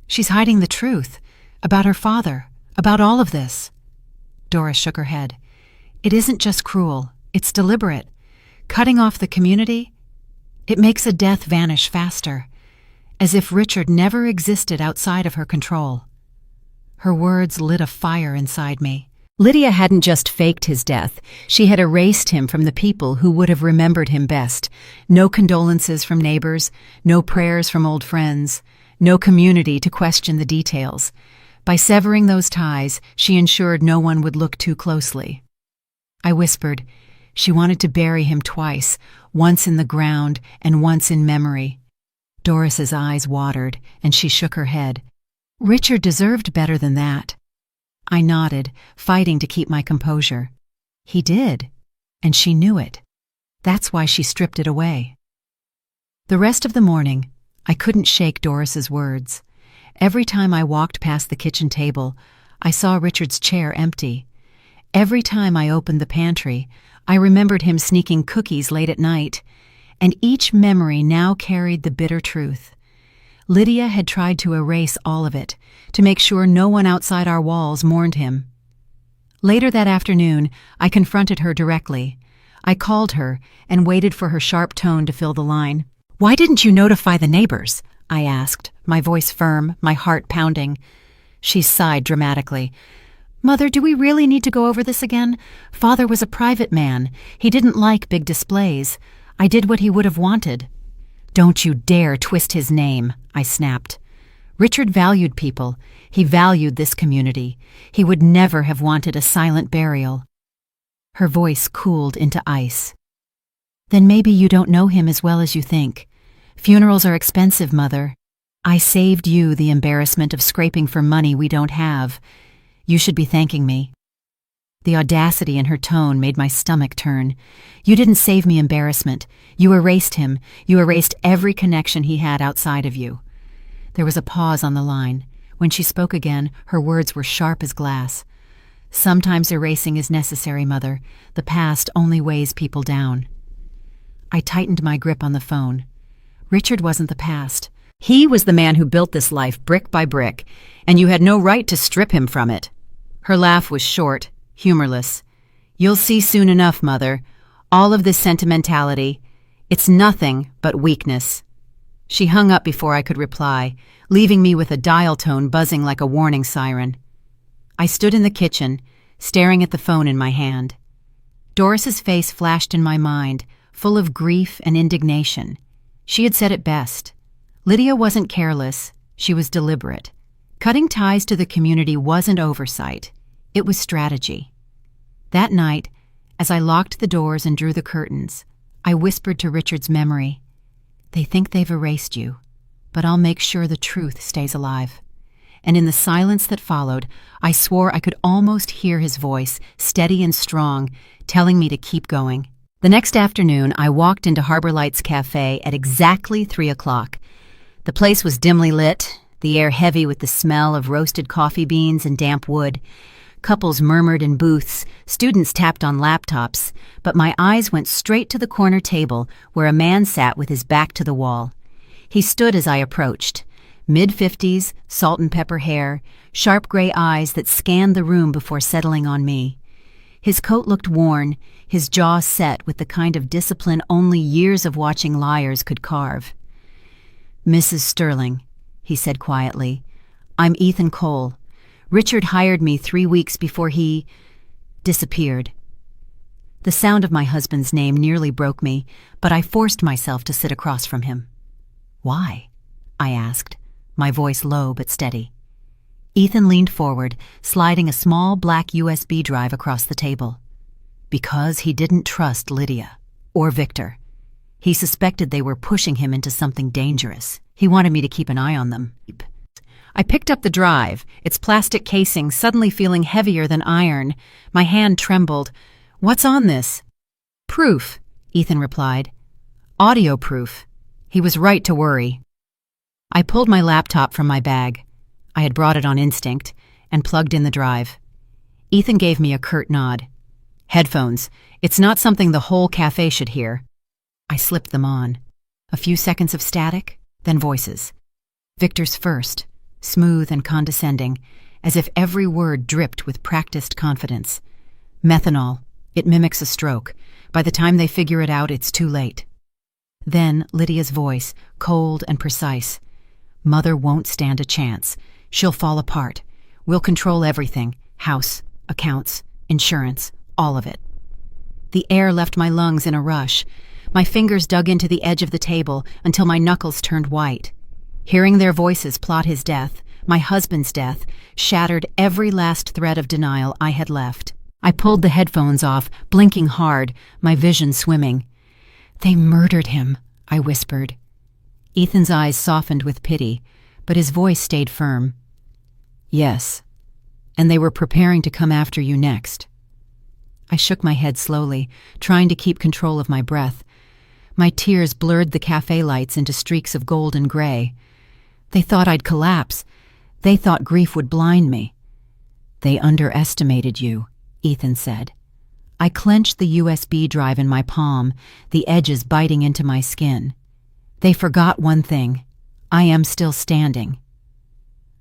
"She's hiding the truth, about her father, about all of this." Doris shook her head. "It isn't just cruel, it's deliberate. Cutting off the community, it makes a death vanish faster, as if Richard never existed outside of her control." Her words lit a fire inside me. Lydia hadn't just faked his death, she had erased him from the people who would have remembered him best. No condolences from neighbors, no prayers from old friends, no community to question the details. By severing those ties, she ensured no one would look too closely. I whispered, she wanted to bury him twice, once in the ground and once in memory. Doris's eyes watered, and she shook her head. "Richard deserved better than that." I nodded, fighting to keep my composure. He did, and she knew it. That's why she stripped it away. The rest of the morning, I couldn't shake Doris's words. Every time I walked past the kitchen table, I saw Richard's chair empty. Every time I opened the pantry, I remembered him sneaking cookies late at night, and each memory now carried the bitter truth. Lydia had tried to erase all of it, to make sure no one outside our walls mourned him. Later that afternoon, I confronted her directly. I called her and waited for her sharp tone to fill the line. "Why didn't you notify the neighbors?" I asked, my voice firm, my heart pounding. She sighed dramatically. "Mother, do we really need to go over this again? Father was a private man. He didn't like big displays. I did what he would have wanted." "Don't you dare twist his name," I snapped. Richard valued people. He valued this community. He would never have wanted a silent burial. Her voice cooled into ice. "Then maybe you don't know him as well as you think. Funerals are expensive, Mother. I saved you the embarrassment of scraping for money we don't have. You should be thanking me." The audacity in her tone made my stomach turn. "You didn't save me embarrassment. You erased him. You erased every connection he had outside of you." There was a pause on the line. When she spoke again, her words were sharp as glass. "Sometimes erasing is necessary, Mother. The past only weighs people down." I tightened my grip on the phone. Richard wasn't the past. He was the man who built this life brick by brick, and you had no right to strip him from it. Her laugh was short, humorless. "You'll see soon enough, Mother. All of this sentimentality, it's nothing but weakness." She hung up before I could reply, leaving me with a dial tone buzzing like a warning siren. I stood in the kitchen, staring at the phone in my hand. Doris's face flashed in my mind, full of grief and indignation. She had said it best. Lydia wasn't careless, she was deliberate. Cutting ties to the community wasn't oversight, it was strategy. That night, as I locked the doors and drew the curtains, I whispered to Richard's memory, "They think they've erased you, but I'll make sure the truth stays alive." And in the silence that followed, I swore I could almost hear his voice, steady and strong, telling me to keep going. The next afternoon, I walked into Harbor Lights Cafe at exactly 3 o'clock. The place was dimly lit, the air heavy with the smell of roasted coffee beans and damp wood. Couples murmured in booths, students tapped on laptops, but my eyes went straight to the corner table where a man sat with his back to the wall. He stood as I approached, mid-50s, salt and pepper hair, sharp gray eyes that scanned the room before settling on me. His coat looked worn, his jaw set with the kind of discipline only years of watching liars could carve. "Mrs. Sterling," he said quietly, "I'm Ethan Cole. Richard hired me 3 weeks before he disappeared." The sound of my husband's name nearly broke me, but I forced myself to sit across from him. "Why?" I asked, my voice low but steady. Ethan leaned forward, sliding a small black USB drive across the table. Because he didn't trust Lydia or Victor. He suspected they were pushing him into something dangerous. He wanted me to keep an eye on them. I picked up the drive, its plastic casing suddenly feeling heavier than iron. My hand trembled. "What's on this?" "Proof," Ethan replied. "Audio proof." He was right to worry. I pulled my laptop from my bag. I had brought it on instinct, and plugged in the drive. Ethan gave me a curt nod. "Headphones. It's not something the whole cafe should hear." I slipped them on. A few seconds of static, then voices. Victor's first, smooth and condescending, as if every word dripped with practiced confidence. "Methanol. It mimics a stroke. By the time they figure it out, it's too late." Then Lydia's voice, cold and precise. "Mother won't stand a chance. She'll fall apart. We'll control everything. House, accounts, insurance, all of it." The air left my lungs in a rush. My fingers dug into the edge of the table until my knuckles turned white. Hearing their voices plot his death, my husband's death, shattered every last thread of denial I had left. I pulled the headphones off, blinking hard, my vision swimming. "They murdered him," I whispered. Ethan's eyes softened with pity, but his voice stayed firm. "Yes, and they were preparing to come after you next." I shook my head slowly, trying to keep control of my breath. My tears blurred the cafe lights into streaks of gold and gray. They thought I'd collapse. They thought grief would blind me. "They underestimated you," Ethan said. I clenched the USB drive in my palm, the edges biting into my skin. "They forgot one thing. I am still standing."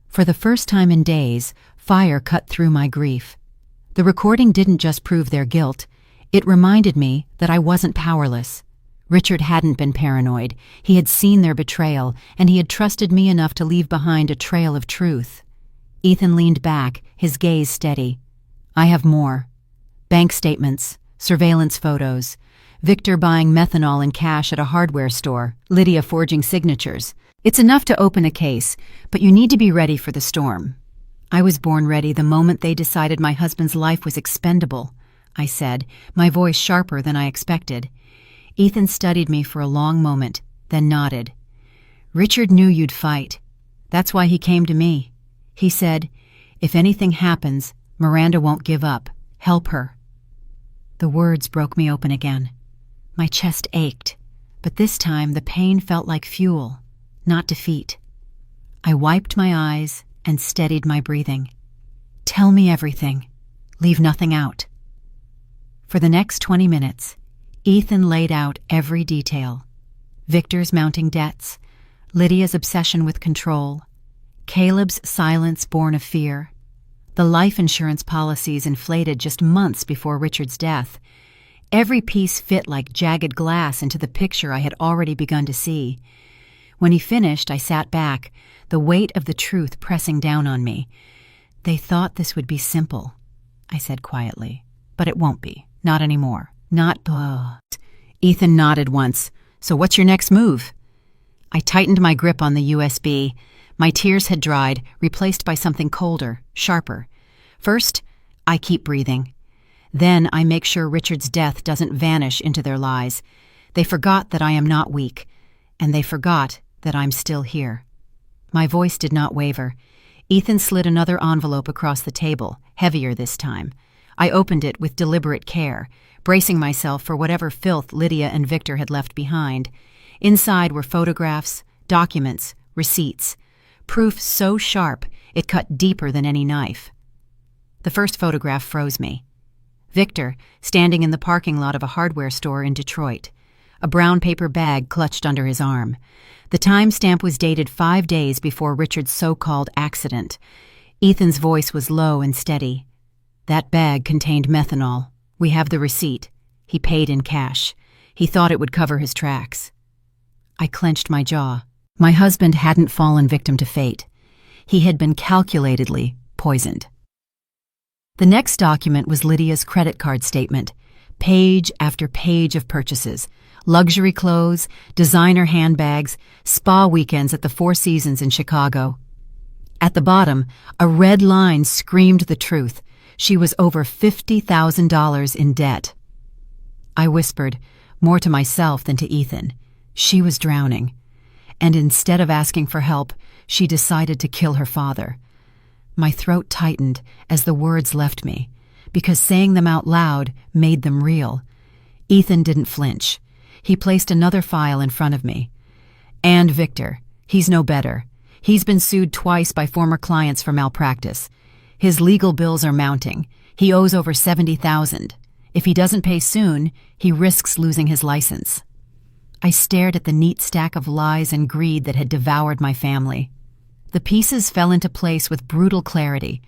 For the first time in days, fire cut through my grief. The recording didn't just prove their guilt. It reminded me that I wasn't powerless. Richard hadn't been paranoid. He had seen their betrayal, and he had trusted me enough to leave behind a trail of truth. Ethan leaned back, his gaze steady. "I have more. Bank statements, surveillance photos, Victor buying methanol in cash at a hardware store, Lydia forging signatures. It's enough to open a case, but you need to be ready for the storm." "I was born ready the moment they decided my husband's life was expendable," I said, my voice sharper than I expected. Ethan studied me for a long moment, then nodded. "Richard knew you'd fight. That's why he came to me. He said, 'If anything happens, Miranda won't give up. Help her.'" The words broke me open again. My chest ached, but this time the pain felt like fuel, not defeat. I wiped my eyes and steadied my breathing. "Tell me everything. Leave nothing out." For the next 20 minutes, Ethan laid out every detail. Victor's mounting debts, Lydia's obsession with control, Caleb's silence born of fear, the life insurance policies inflated just months before Richard's death. Every piece fit like jagged glass into the picture I had already begun to see. When he finished, I sat back, the weight of the truth pressing down on me. "They thought this would be simple," I said quietly. "But it won't be. Not anymore. Not..." Ethan nodded once. "So what's your next move?" I tightened my grip on the USB. My tears had dried, replaced by something colder, sharper. "First, I keep breathing. Then I make sure Richard's death doesn't vanish into their lies. They forgot that I am not weak, and they forgot that I'm still here." My voice did not waver. Ethan slid another envelope across the table, heavier this time. I opened it with deliberate care, bracing myself for whatever filth Lydia and Victor had left behind. Inside were photographs, documents, receipts. Proof so sharp it cut deeper than any knife. The first photograph froze me. Victor, standing in the parking lot of a hardware store in Detroit. A brown paper bag clutched under his arm. The timestamp was dated 5 days before Richard's so-called accident. Ethan's voice was low and steady. "That bag contained methanol. We have the receipt. He paid in cash. He thought it would cover his tracks." I clenched my jaw. My husband hadn't fallen victim to fate. He had been calculatedly poisoned. The next document was Lydia's credit card statement. Page after page of purchases. Luxury clothes, designer handbags, spa weekends at the Four Seasons in Chicago. At the bottom, a red line screamed the truth. She was over $50,000 in debt. I whispered, more to myself than to Ethan. She was drowning. And instead of asking for help, she decided to kill her father. My throat tightened as the words left me, because saying them out loud made them real. Ethan didn't flinch. He placed another file in front of me. And Victor, he's no better. He's been sued twice by former clients for malpractice. His legal bills are mounting. He owes over $70,000. If he doesn't pay soon, he risks losing his license. I stared at the neat stack of lies and greed that had devoured my family. The pieces fell into place with brutal clarity.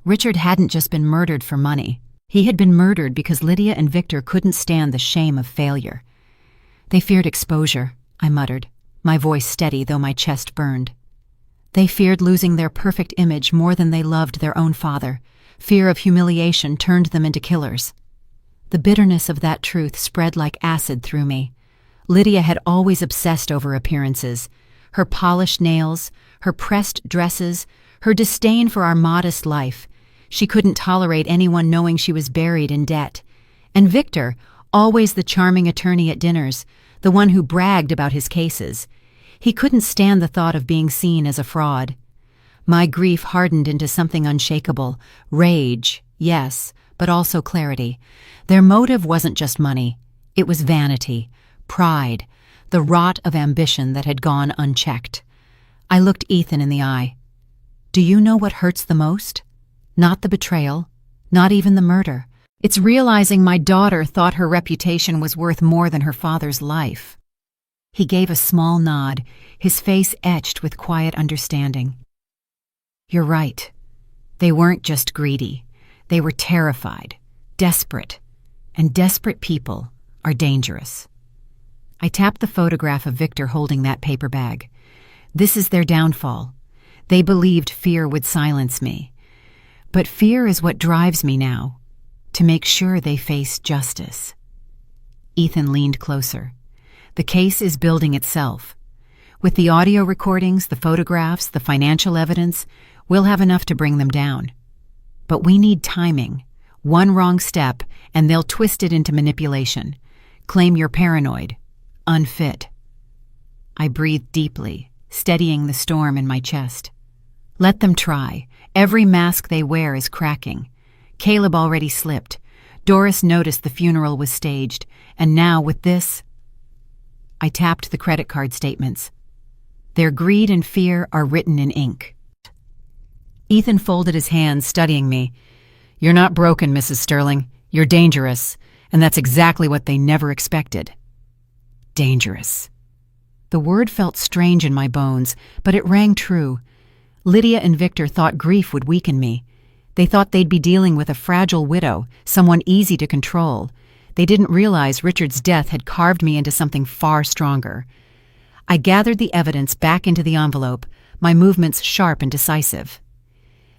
Richard hadn't just been murdered for money. He had been murdered because Lydia and Victor couldn't stand the shame of failure. They feared exposure, I muttered, my voice steady though my chest burned. They feared losing their perfect image more than they loved their own father. Fear of humiliation turned them into killers. The bitterness of that truth spread like acid through me. Lydia had always obsessed over appearances. Her polished nails, her pressed dresses, her disdain for our modest life. She couldn't tolerate anyone knowing she was buried in debt. And Victor, always the charming attorney at dinners, the one who bragged about his cases. He couldn't stand the thought of being seen as a fraud. My grief hardened into something unshakable. Rage, yes, but also clarity. Their motive wasn't just money. It was vanity, pride, the rot of ambition that had gone unchecked. I looked Ethan in the eye. Do you know what hurts the most? Not the betrayal, not even the murder. It's realizing my daughter thought her reputation was worth more than her father's life. He gave a small nod, his face etched with quiet understanding. You're right. They weren't just greedy. They were terrified, desperate. And desperate people are dangerous. I tapped the photograph of Victor holding that paper bag. This is their downfall. They believed fear would silence me. But fear is what drives me now, to make sure they face justice. Ethan leaned closer. The case is building itself. With the audio recordings, the photographs, the financial evidence, we'll have enough to bring them down. But we need timing. One wrong step, and they'll twist it into manipulation. Claim you're paranoid, unfit. I breathed deeply, steadying the storm in my chest. Let them try. Every mask they wear is cracking. Caleb already slipped. Doris noticed the funeral was staged, and now with this... I tapped the credit card statements. Their greed and fear are written in ink. Ethan folded his hands, studying me. You're not broken, Mrs. Sterling. You're dangerous, and that's exactly what they never expected. Dangerous. The word felt strange in my bones, but it rang true. Lydia and Victor thought grief would weaken me. They thought they'd be dealing with a fragile widow, someone easy to control. They didn't realize Richard's death had carved me into something far stronger. I gathered the evidence back into the envelope, my movements sharp and decisive.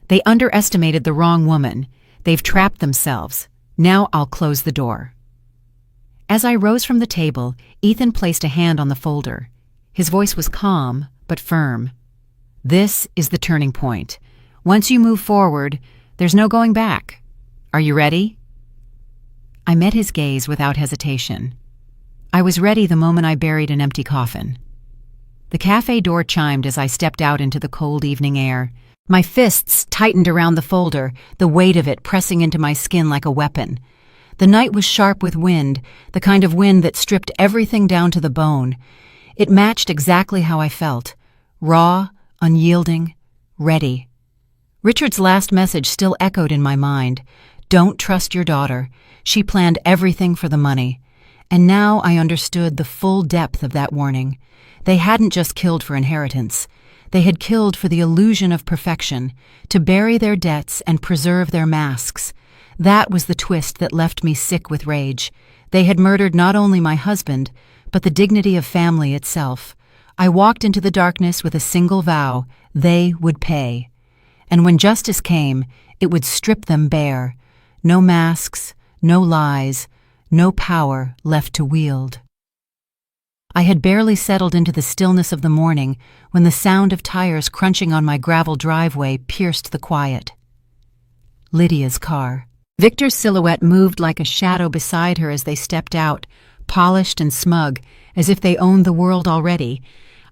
They underestimated the wrong woman. They've trapped themselves. Now I'll close the door. As I rose from the table, Ethan placed a hand on the folder. His voice was calm, but firm. This is the turning point. Once you move forward, there's no going back. Are you ready? I met his gaze without hesitation. I was ready the moment I buried an empty coffin. The cafe door chimed as I stepped out into the cold evening air. My fists tightened around the folder, the weight of it pressing into my skin like a weapon. The night was sharp with wind, the kind of wind that stripped everything down to the bone. It matched exactly how I felt. Raw, unyielding, ready. Richard's last message still echoed in my mind. Don't trust your daughter. She planned everything for the money. And now I understood the full depth of that warning. They hadn't just killed for inheritance. They had killed for the illusion of perfection, to bury their debts and preserve their masks. That was the twist that left me sick with rage. They had murdered not only my husband, but the dignity of family itself. I walked into the darkness with a single vow: they would pay. And when justice came, it would strip them bare. No masks, no lies, no power left to wield. I had barely settled into the stillness of the morning when the sound of tires crunching on my gravel driveway pierced the quiet. Lydia's car. Victor's silhouette moved like a shadow beside her as they stepped out, polished and smug, as if they owned the world already.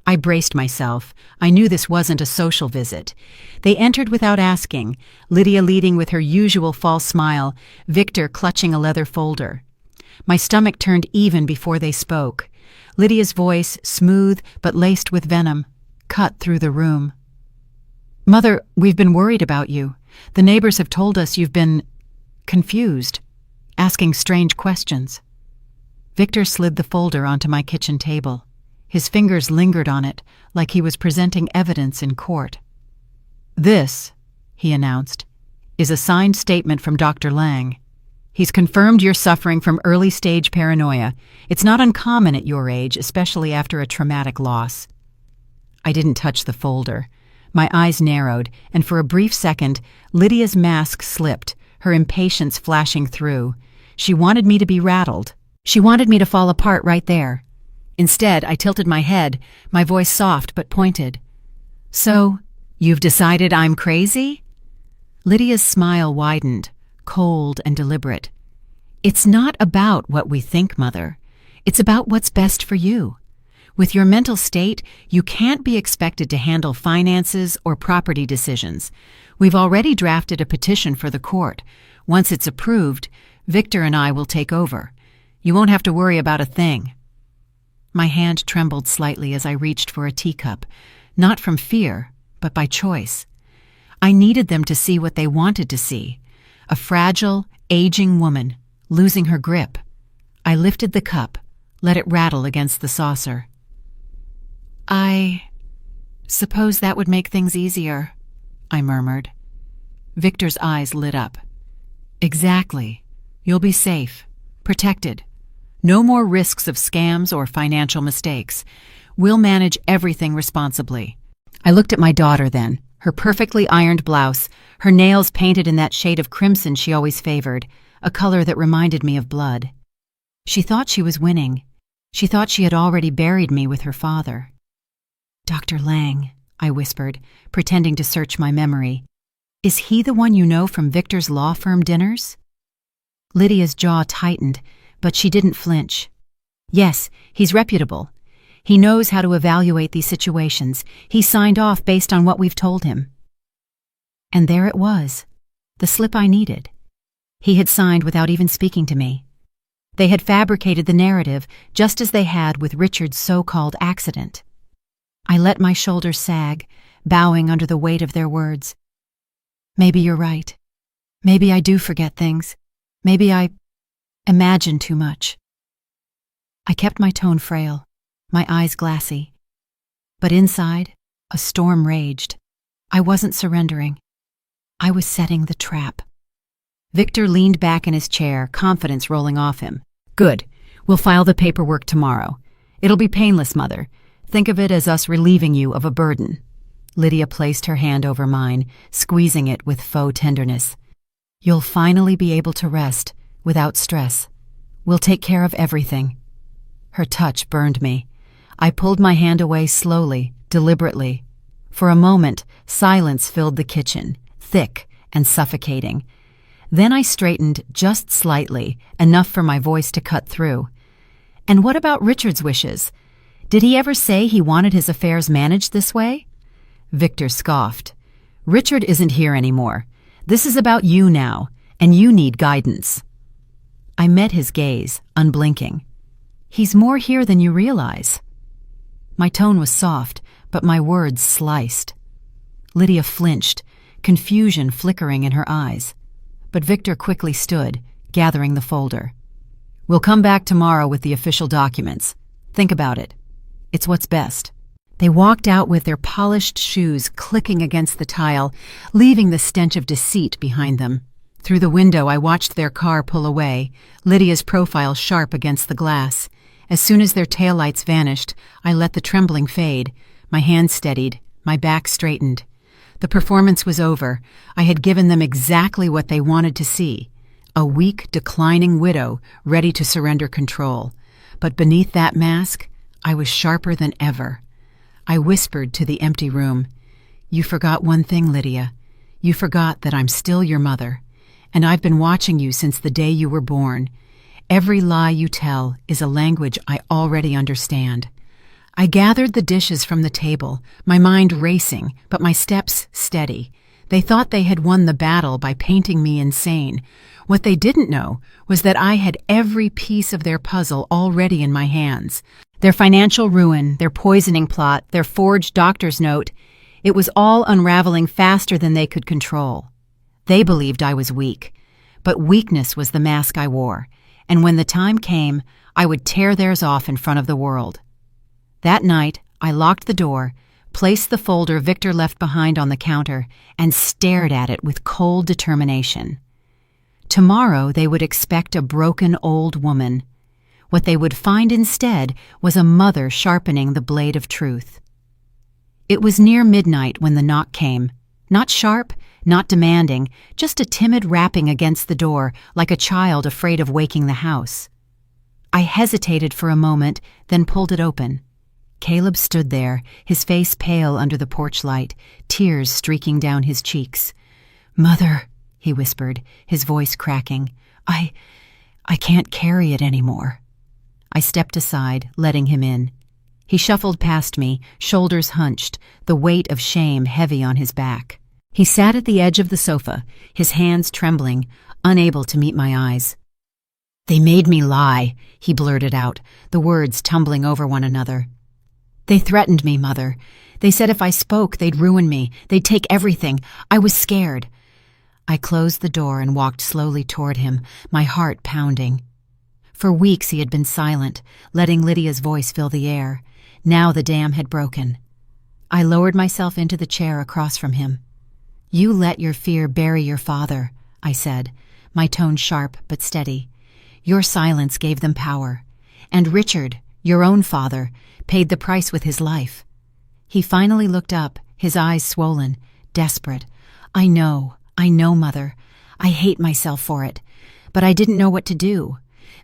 I braced myself. I knew this wasn't a social visit. They entered without asking, Lydia leading with her usual false smile, Victor clutching a leather folder. My stomach turned even before they spoke. Lydia's voice, smooth but laced with venom, cut through the room. "Mother, we've been worried about you. The neighbors have told us you've been confused, asking strange questions." Victor slid the folder onto my kitchen table. His fingers lingered on it, like he was presenting evidence in court. "This," he announced, "is a signed statement from Dr. Lang. He's confirmed you're suffering from early-stage paranoia. It's not uncommon at your age, especially after a traumatic loss." I didn't touch the folder. My eyes narrowed, and for a brief second, Lydia's mask slipped, her impatience flashing through. She wanted me to be rattled. She wanted me to fall apart right there. Instead, I tilted my head, my voice soft but pointed. "So, you've decided I'm crazy?" Lydia's smile widened, cold and deliberate. "It's not about what we think, Mother. It's about what's best for you. With your mental state, you can't be expected to handle finances or property decisions. We've already drafted a petition for the court. Once it's approved, Victor and I will take over. You won't have to worry about a thing." My hand trembled slightly as I reached for a teacup, not from fear, but by choice. I needed them to see what they wanted to see. A fragile, aging woman, losing her grip. I lifted the cup, let it rattle against the saucer. "I suppose that would make things easier," I murmured. Victor's eyes lit up. "Exactly. You'll be safe, protected. No more risks of scams or financial mistakes. We'll manage everything responsibly." I looked at my daughter then, her perfectly ironed blouse, her nails painted in that shade of crimson she always favored, a color that reminded me of blood. She thought she was winning. She thought she had already buried me with her father. "Dr. Lang," I whispered, pretending to search my memory. "Is he the one you know from Victor's law firm dinners?" Lydia's jaw tightened, but she didn't flinch. "Yes, he's reputable. He knows how to evaluate these situations. He signed off based on what we've told him." And there it was, the slip I needed. He had signed without even speaking to me. They had fabricated the narrative, just as they had with Richard's so-called accident. I let my shoulders sag, bowing under the weight of their words. Maybe you're right. Maybe I do forget things. Maybe I imagine too much. I kept my tone frail, my eyes glassy. But inside, a storm raged. I wasn't surrendering. I was setting the trap. Victor leaned back in his chair, confidence rolling off him. "Good. We'll file the paperwork tomorrow. It'll be painless, Mother. Think of it as us relieving you of a burden." Lydia placed her hand over mine, squeezing it with faux tenderness. "You'll finally be able to rest, without stress. We'll take care of everything." Her touch burned me. I pulled my hand away slowly, deliberately. For a moment, silence filled the kitchen, thick and suffocating. Then I straightened just slightly, enough for my voice to cut through. "And what about Richard's wishes? Did he ever say he wanted his affairs managed this way?" Victor scoffed. "Richard isn't here anymore. This is about you now, and you need guidance." I met his gaze, unblinking. "He's more here than you realize." My tone was soft, but my words sliced. Lydia flinched, confusion flickering in her eyes. But Victor quickly stood, gathering the folder. "We'll come back tomorrow with the official documents. Think about it. It's what's best." They walked out with their polished shoes clicking against the tile, leaving the stench of deceit behind them. Through the window, I watched their car pull away, Lydia's profile sharp against the glass. As soon as their taillights vanished, I let the trembling fade. My hands steadied, my back straightened. The performance was over. I had given them exactly what they wanted to see. A weak, declining widow, ready to surrender control. But beneath that mask, I was sharper than ever. I whispered to the empty room, "You forgot one thing, Lydia. You forgot that I'm still your mother. and I've been watching you since the day you were born. Every lie you tell is a language I already understand." I gathered the dishes from the table, my mind racing, but my steps steady. They thought they had won the battle by painting me insane. What they didn't know was that I had every piece of their puzzle already in my hands. Their financial ruin, their poisoning plot, their forged doctor's note, it was all unraveling faster than they could control. They believed I was weak, but weakness was the mask I wore, and when the time came, I would tear theirs off in front of the world. That night, I locked the door, placed the folder Victor left behind on the counter, and stared at it with cold determination. Tomorrow they would expect a broken old woman. What they would find instead was a mother sharpening the blade of truth. It was near midnight when the knock came. Not sharp, not demanding, just a timid rapping against the door, like a child afraid of waking the house. I hesitated for a moment, then pulled it open. Caleb stood there, his face pale under the porch light, tears streaking down his cheeks. "Mother," he whispered, his voice cracking, I can't carry it anymore." I stepped aside, letting him in. He shuffled past me, shoulders hunched, the weight of shame heavy on his back. He sat at the edge of the sofa, his hands trembling, unable to meet my eyes. "They made me lie," he blurted out, the words tumbling over one another. "They threatened me, Mother. They said if I spoke, they'd ruin me. They'd take everything. I was scared." I closed the door and walked slowly toward him, my heart pounding. For weeks he had been silent, letting Lydia's voice fill the air. Now the dam had broken. I lowered myself into the chair across from him. "You let your fear bury your father," I said, my tone sharp but steady. "Your silence gave them power. And Richard, your own father, paid the price with his life." He finally looked up, his eyes swollen, desperate. I know, Mother. I hate myself for it. But I didn't know what to do.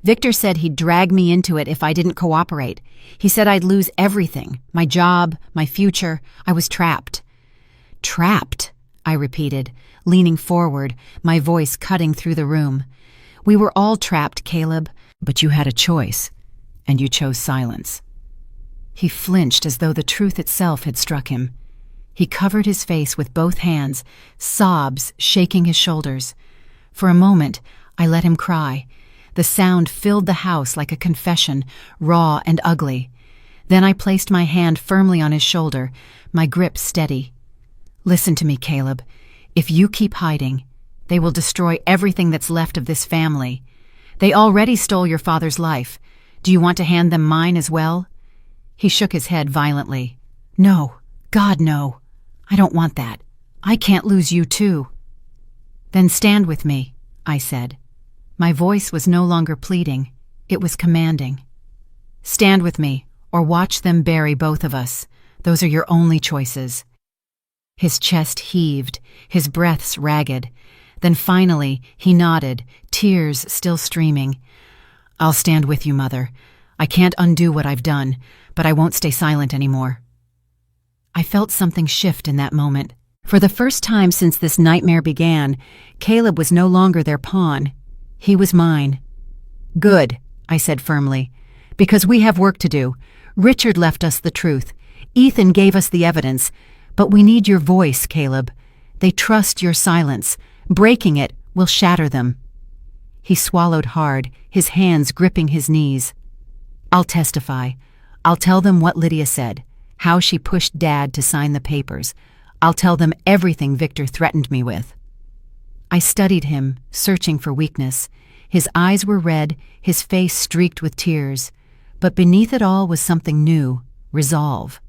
Victor said he'd drag me into it if I didn't cooperate. He said I'd lose everything, my job, my future. I was trapped." "Trapped?" I repeated, leaning forward, my voice cutting through the room. "We were all trapped, Caleb, but you had a choice, and you chose silence." He flinched as though the truth itself had struck him. He covered his face with both hands, sobs shaking his shoulders. For a moment, I let him cry. The sound filled the house like a confession, raw and ugly. Then I placed my hand firmly on his shoulder, my grip steady. "Listen to me, Caleb. If you keep hiding, they will destroy everything that's left of this family. They already stole your father's life. Do you want to hand them mine as well?" He shook his head violently. "No, God, no. I don't want that. I can't lose you too." "Then stand with me," I said. My voice was no longer pleading, it was commanding. "Stand with me, or watch them bury both of us. Those are your only choices." His chest heaved, his breaths ragged. Then finally, he nodded, tears still streaming. "I'll stand with you, Mother. I can't undo what I've done, but I won't stay silent anymore." I felt something shift in that moment. For the first time since this nightmare began, Caleb was no longer their pawn. He was mine. "Good," I said firmly, "because we have work to do. Richard left us the truth. Ethan gave us the evidence. But we need your voice, Caleb. They trust your silence. Breaking it will shatter them." He swallowed hard, his hands gripping his knees. "I'll testify. I'll tell them what Lydia said, how she pushed Dad to sign the papers. I'll tell them everything Victor threatened me with." I studied him, searching for weakness. His eyes were red, his face streaked with tears. But beneath it all was something new, resolve.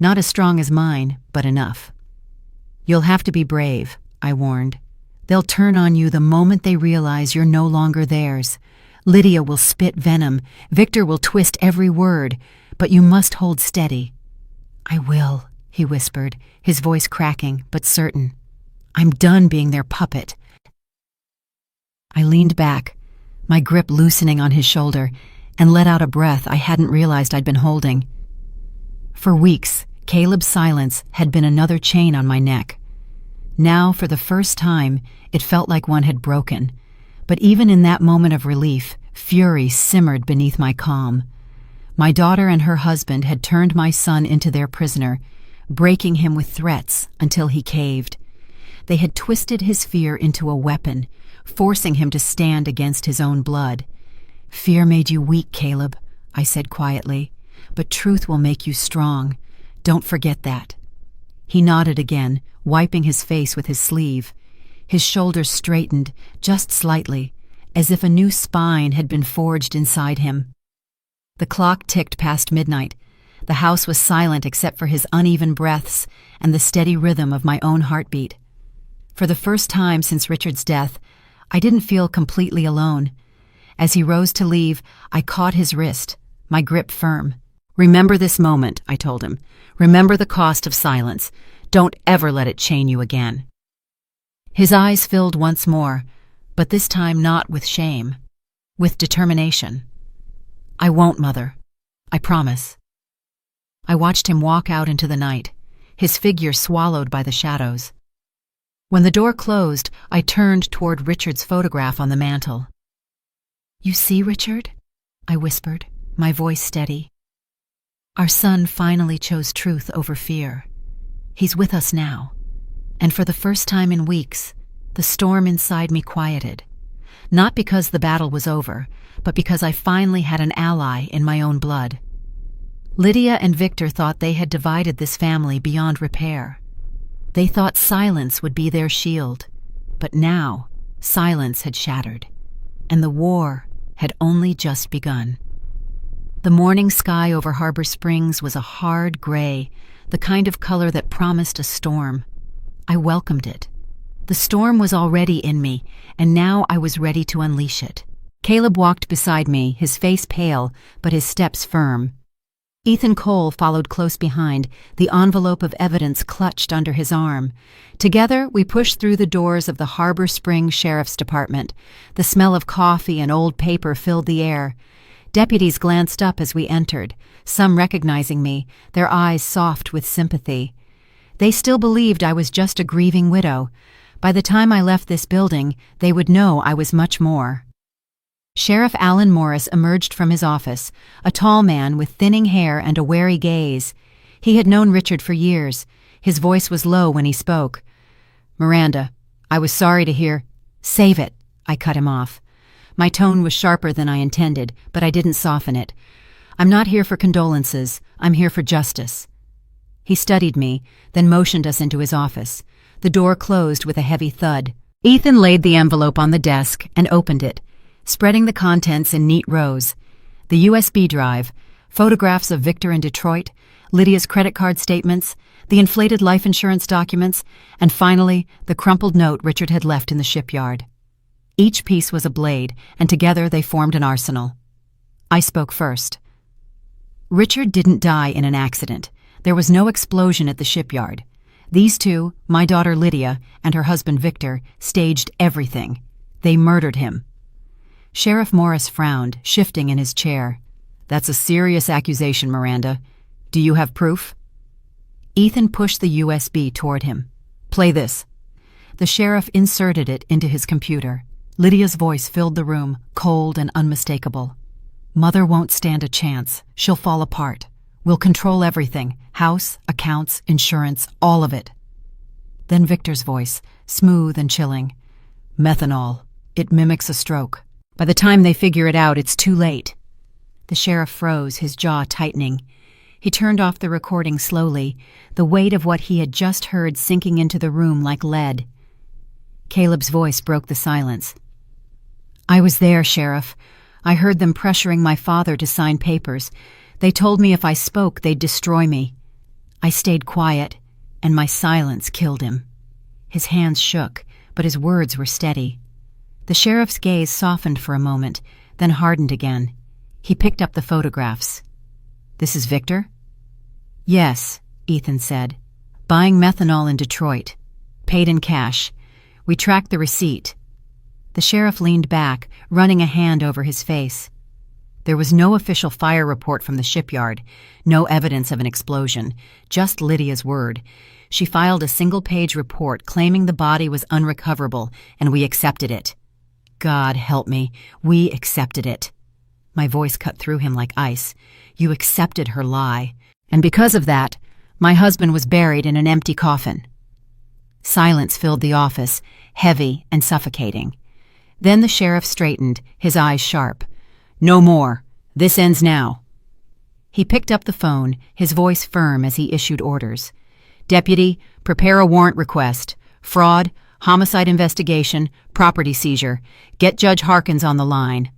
Not as strong as mine, but enough. "You'll have to be brave," I warned. "They'll turn on you the moment they realize you're no longer theirs. Lydia will spit venom, Victor will twist every word, but you must hold steady." "I will," he whispered, his voice cracking, but certain. "I'm done being their puppet." I leaned back, my grip loosening on his shoulder, and let out a breath I hadn't realized I'd been holding. For weeks, Caleb's silence had been another chain on my neck. Now, for the first time, it felt like one had broken. But even in that moment of relief, fury simmered beneath my calm. My daughter and her husband had turned my son into their prisoner, breaking him with threats until he caved. They had twisted his fear into a weapon, forcing him to stand against his own blood. "Fear made you weak, Caleb," I said quietly, "but truth will make you strong. Don't forget that." He nodded again, wiping his face with his sleeve. His shoulders straightened, just slightly, as if a new spine had been forged inside him. The clock ticked past midnight. The house was silent except for his uneven breaths and the steady rhythm of my own heartbeat. For the first time since Richard's death, I didn't feel completely alone. As he rose to leave, I caught his wrist, my grip firm. "Remember this moment," I told him. "Remember the cost of silence. Don't ever let it chain you again." His eyes filled once more, but this time not with shame, with determination. "I won't, Mother. I promise." I watched him walk out into the night, his figure swallowed by the shadows. When the door closed, I turned toward Richard's photograph on the mantel. "You see, Richard?" I whispered, my voice steady. "Our son finally chose truth over fear. He's with us now. And for the first time in weeks, the storm inside me quieted. Not because the battle was over, but because I finally had an ally in my own blood. Lydia and Victor thought they had divided this family beyond repair. They thought silence would be their shield, but now silence had shattered, and the war had only just begun. The morning sky over Harbor Springs was a hard gray, the kind of color that promised a storm. I welcomed it. The storm was already in me, and now I was ready to unleash it. Caleb walked beside me, his face pale, but his steps firm. Ethan Cole followed close behind, the envelope of evidence clutched under his arm. Together, we pushed through the doors of the Harbor Springs Sheriff's Department. The smell of coffee and old paper filled the air. Deputies glanced up as we entered, some recognizing me, their eyes soft with sympathy. They still believed I was just a grieving widow. By the time I left this building, they would know I was much more. Sheriff Alan Morris emerged from his office, a tall man with thinning hair and a wary gaze. He had known Richard for years. His voice was low when he spoke. "Miranda, I was sorry to hear—" "Save it," I cut him off. My tone was sharper than I intended, but I didn't soften it. "I'm not here for condolences. I'm here for justice." He studied me, then motioned us into his office. The door closed with a heavy thud. Ethan laid the envelope on the desk and opened it, spreading the contents in neat rows. The USB drive, photographs of Victor in Detroit, Lydia's credit card statements, the inflated life insurance documents, and finally, the crumpled note Richard had left in the shipyard. Each piece was a blade, and together they formed an arsenal. I spoke first. "Richard didn't die in an accident. There was no explosion at the shipyard. These two, my daughter Lydia and her husband Victor, staged everything. They murdered him." Sheriff Morris frowned, shifting in his chair. "That's a serious accusation, Miranda. Do you have proof?" Ethan pushed the USB toward him. "Play this." The sheriff inserted it into his computer. Lydia's voice filled the room, cold and unmistakable. "Mother won't stand a chance. She'll fall apart. We'll control everything. House, accounts, insurance, all of it." Then Victor's voice, smooth and chilling. "Methanol. It mimics a stroke. By the time they figure it out, it's too late." The sheriff froze, his jaw tightening. He turned off the recording slowly, the weight of what he had just heard sinking into the room like lead. Caleb's voice broke the silence. "I was there, Sheriff. I heard them pressuring my father to sign papers. They told me if I spoke, they'd destroy me. I stayed quiet, and my silence killed him." His hands shook, but his words were steady. The sheriff's gaze softened for a moment, then hardened again. He picked up the photographs. "This is Victor?" "Yes," Ethan said. "Buying methanol in Detroit. Paid in cash. We tracked the receipt." The sheriff leaned back, running a hand over his face. There was no official fire report from the shipyard, no evidence of an explosion, just Lydia's word. She filed a single-page report claiming the body was unrecoverable, and we accepted it. God help me, we accepted it. My voice cut through him like ice. You accepted her lie. And because of that, my husband was buried in an empty coffin. Silence filled the office, heavy and suffocating. Then the sheriff straightened, his eyes sharp. No more. This ends now. He picked up the phone, his voice firm as he issued orders. Deputy, prepare a warrant request. Fraud, homicide investigation, property seizure. Get Judge Harkins on the line.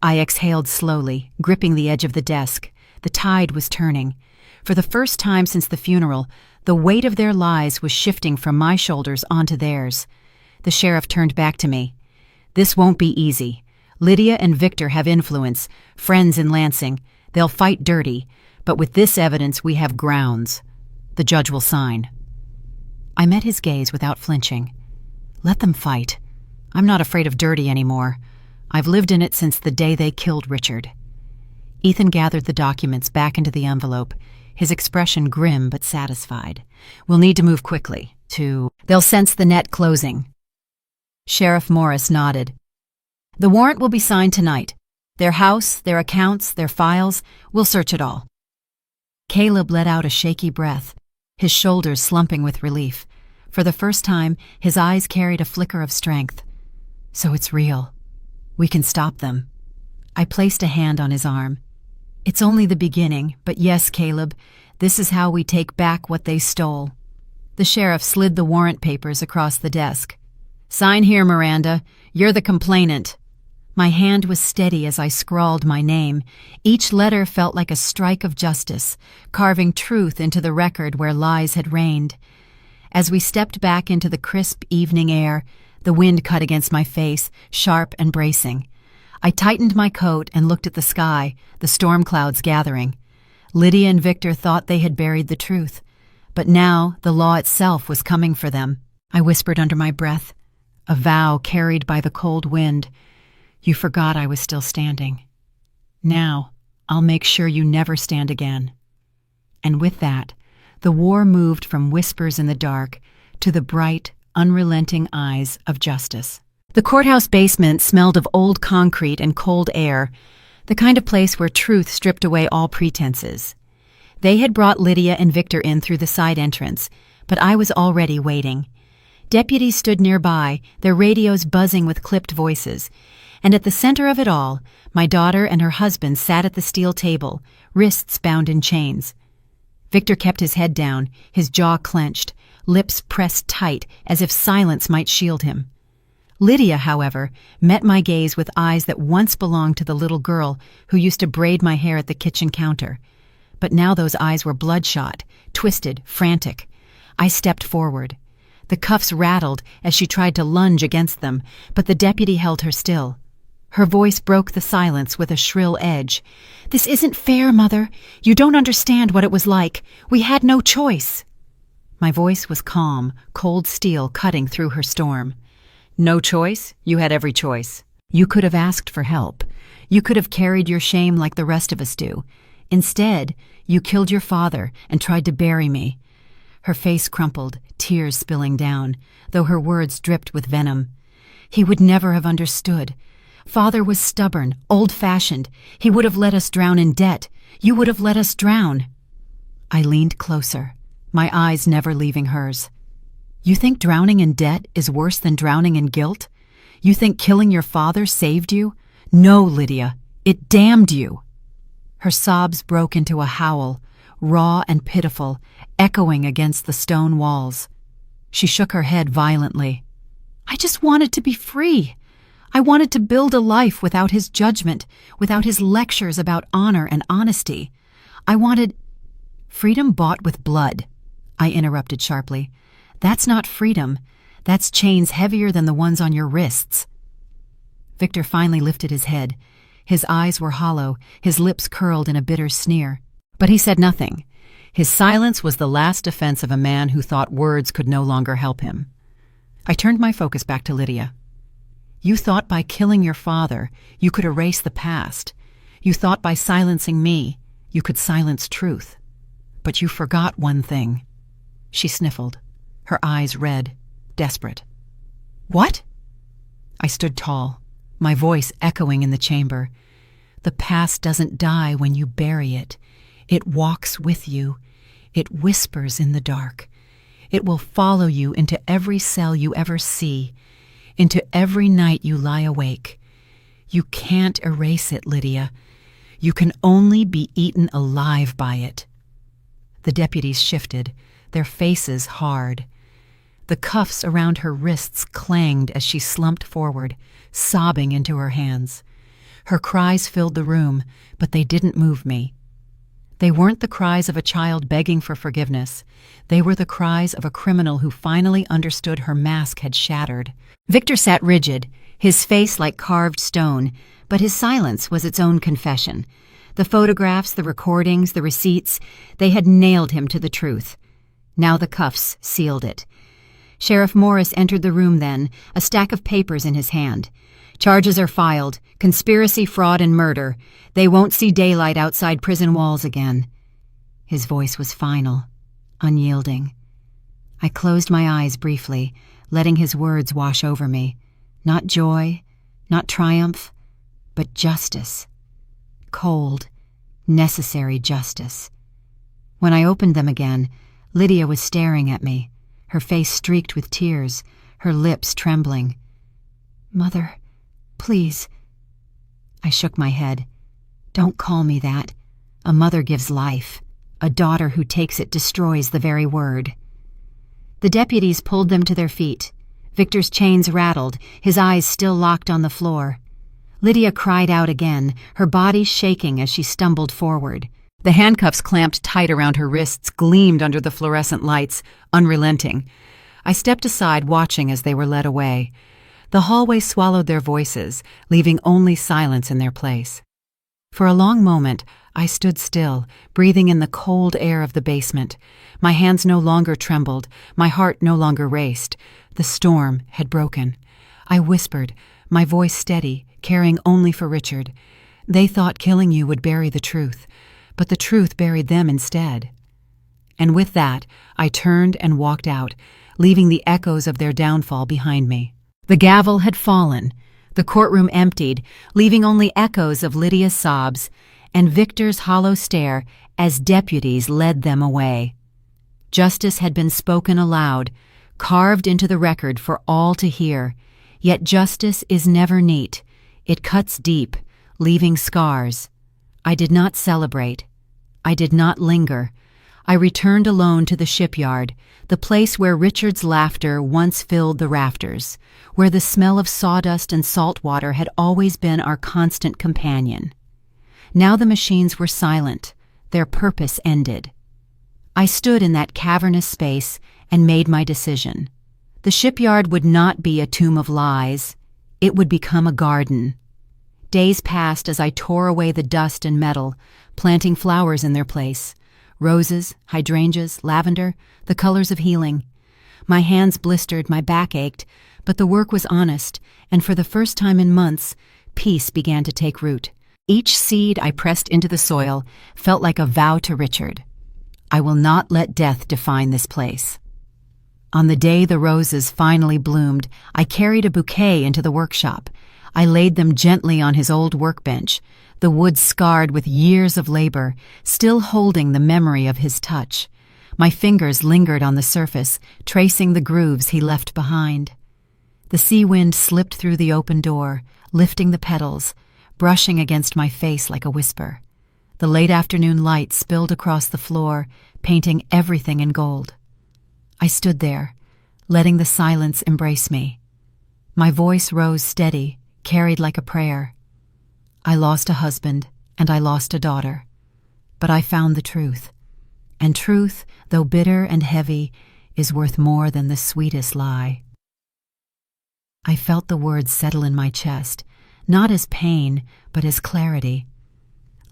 I exhaled slowly, gripping the edge of the desk. The tide was turning. For the first time since the funeral, the weight of their lies was shifting from my shoulders onto theirs. The sheriff turned back to me. This won't be easy. Lydia and Victor have influence, friends in Lansing. They'll fight dirty, but with this evidence we have grounds. The judge will sign. I met his gaze without flinching. Let them fight. I'm not afraid of dirty anymore. I've lived in it since the day they killed Richard. Ethan gathered the documents back into the envelope, his expression grim but satisfied. We'll need to move quickly. They'll sense the net closing. Sheriff Morris nodded. The warrant will be signed tonight. Their house, their accounts, their files, we'll search it all. Caleb let out a shaky breath, his shoulders slumping with relief. For the first time, his eyes carried a flicker of strength. So it's real. We can stop them. I placed a hand on his arm. It's only the beginning, but yes, Caleb, this is how we take back what they stole. The sheriff slid the warrant papers across the desk. Sign here, Miranda. You're the complainant. My hand was steady as I scrawled my name. Each letter felt like a strike of justice, carving truth into the record where lies had reigned. As we stepped back into the crisp evening air, the wind cut against my face, sharp and bracing. I tightened my coat and looked at the sky, the storm clouds gathering. Lydia and Victor thought they had buried the truth, but now the law itself was coming for them. I whispered under my breath, a vow carried by the cold wind. You forgot I was still standing. Now, I'll make sure you never stand again. And with that, the war moved from whispers in the dark to the bright, unrelenting eyes of justice. The courthouse basement smelled of old concrete and cold air, the kind of place where truth stripped away all pretenses. They had brought Lydia and Victor in through the side entrance, but I was already waiting. Deputies stood nearby, their radios buzzing with clipped voices, and at the center of it all, my daughter and her husband sat at the steel table, wrists bound in chains. Victor kept his head down, his jaw clenched, lips pressed tight as if silence might shield him. Lydia, however, met my gaze with eyes that once belonged to the little girl who used to braid my hair at the kitchen counter. But now those eyes were bloodshot, twisted, frantic. I stepped forward. The cuffs rattled as she tried to lunge against them, but the deputy held her still. Her voice broke the silence with a shrill edge. This isn't fair, Mother. You don't understand what it was like. We had no choice. My voice was calm, cold steel cutting through her storm. No choice? You had every choice. You could have asked for help. You could have carried your shame like the rest of us do. Instead, you killed your father and tried to bury me. Her face crumpled, tears spilling down, though her words dripped with venom. He would never have understood. Father was stubborn, old-fashioned. He would have let us drown in debt. You would have let us drown. I leaned closer, my eyes never leaving hers. You think drowning in debt is worse than drowning in guilt? You think killing your father saved you? No, Lydia, it damned you. Her sobs broke into a howl, raw and pitiful, echoing against the stone walls. She shook her head violently. I just wanted to be free. I wanted to build a life without his judgment, without his lectures about honor and honesty. I wanted... Freedom bought with blood, I interrupted sharply. That's not freedom. That's chains heavier than the ones on your wrists. Victor finally lifted his head. His eyes were hollow, his lips curled in a bitter sneer. But he said nothing. His silence was the last defense of a man who thought words could no longer help him. I turned my focus back to Lydia. You thought by killing your father, you could erase the past. You thought by silencing me, you could silence truth. But you forgot one thing. She sniffled, her eyes red, desperate. "What?" I stood tall, my voice echoing in the chamber. "The past doesn't die when you bury it. It walks with you. It whispers in the dark. It will follow you into every cell you ever see, into every night you lie awake. You can't erase it, Lydia. You can only be eaten alive by it." The deputies shifted, their faces hard. The cuffs around her wrists clanged as she slumped forward, sobbing into her hands. Her cries filled the room, but they didn't move me. They weren't the cries of a child begging for forgiveness. They were the cries of a criminal who finally understood her mask had shattered. Victor sat rigid, his face like carved stone, but his silence was its own confession. The photographs, the recordings, the receipts, they had nailed him to the truth. Now the cuffs sealed it. Sheriff Morris entered the room then, a stack of papers in his hand. "Charges are filed. Conspiracy, fraud, and murder. They won't see daylight outside prison walls again." His voice was final, unyielding. I closed my eyes briefly, letting his words wash over me. Not joy, not triumph, but justice. Cold, necessary justice. When I opened them again, Lydia was staring at me, her face streaked with tears, her lips trembling. "Mother, please." I shook my head. "Don't call me that. A mother gives life. A daughter who takes it destroys the very word." The deputies pulled them to their feet. Victor's chains rattled, his eyes still locked on the floor. Lydia cried out again, her body shaking as she stumbled forward. The handcuffs clamped tight around her wrists gleamed under the fluorescent lights, unrelenting. I stepped aside, watching as they were led away. The hallway swallowed their voices, leaving only silence in their place. For a long moment, I stood still, breathing in the cold air of the basement. My hands no longer trembled, my heart no longer raced. The storm had broken. I whispered, my voice steady, caring only for Richard. They thought killing you would bury the truth, but the truth buried them instead. And with that, I turned and walked out, leaving the echoes of their downfall behind me. The gavel had fallen, the courtroom emptied, leaving only echoes of Lydia's sobs and Victor's hollow stare as deputies led them away. Justice had been spoken aloud, carved into the record for all to hear. Yet justice is never neat. It cuts deep, leaving scars. I did not celebrate. I did not linger. I returned alone to the shipyard, the place where Richard's laughter once filled the rafters, where the smell of sawdust and salt water had always been our constant companion. Now the machines were silent, their purpose ended. I stood in that cavernous space and made my decision. The shipyard would not be a tomb of lies. It would become a garden. Days passed as I tore away the dust and metal, planting flowers in their place. Roses, hydrangeas, lavender, the colors of healing. My hands blistered, my back ached, but the work was honest, and for the first time in months, peace began to take root. Each seed I pressed into the soil felt like a vow to Richard. I will not let death define this place. On the day the roses finally bloomed, I carried a bouquet into the workshop. I laid them gently on his old workbench, the wood scarred with years of labor, still holding the memory of his touch. My fingers lingered on the surface, tracing the grooves he left behind. The sea wind slipped through the open door, lifting the petals, brushing against my face like a whisper. The late afternoon light spilled across the floor, painting everything in gold. I stood there, letting the silence embrace me. My voice rose steady, carried like a prayer. I lost a husband, and I lost a daughter. But I found the truth. And truth, though bitter and heavy, is worth more than the sweetest lie. I felt the words settle in my chest, not as pain, but as clarity.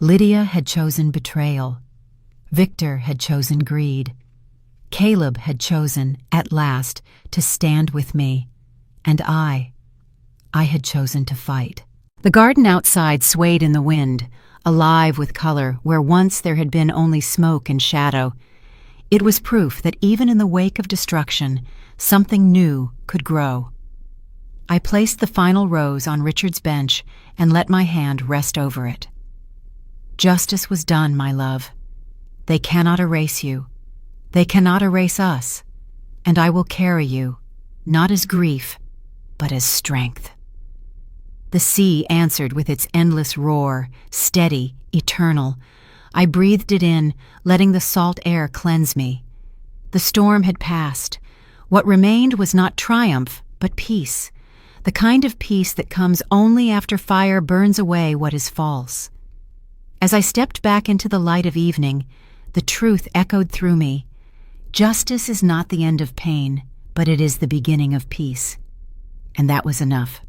Lydia had chosen betrayal. Victor had chosen greed. Caleb had chosen, at last, to stand with me. And I had chosen to fight. The garden outside swayed in the wind, alive with color where once there had been only smoke and shadow. It was proof that even in the wake of destruction, something new could grow. I placed the final rose on Richard's bench and let my hand rest over it. Justice was done, my love. They cannot erase you. They cannot erase us. And I will carry you, not as grief, but as strength. The sea answered with its endless roar, steady, eternal. I breathed it in, letting the salt air cleanse me. The storm had passed. What remained was not triumph, but peace. The kind of peace that comes only after fire burns away what is false. As I stepped back into the light of evening, the truth echoed through me. Justice is not the end of pain, but it is the beginning of peace. And that was enough.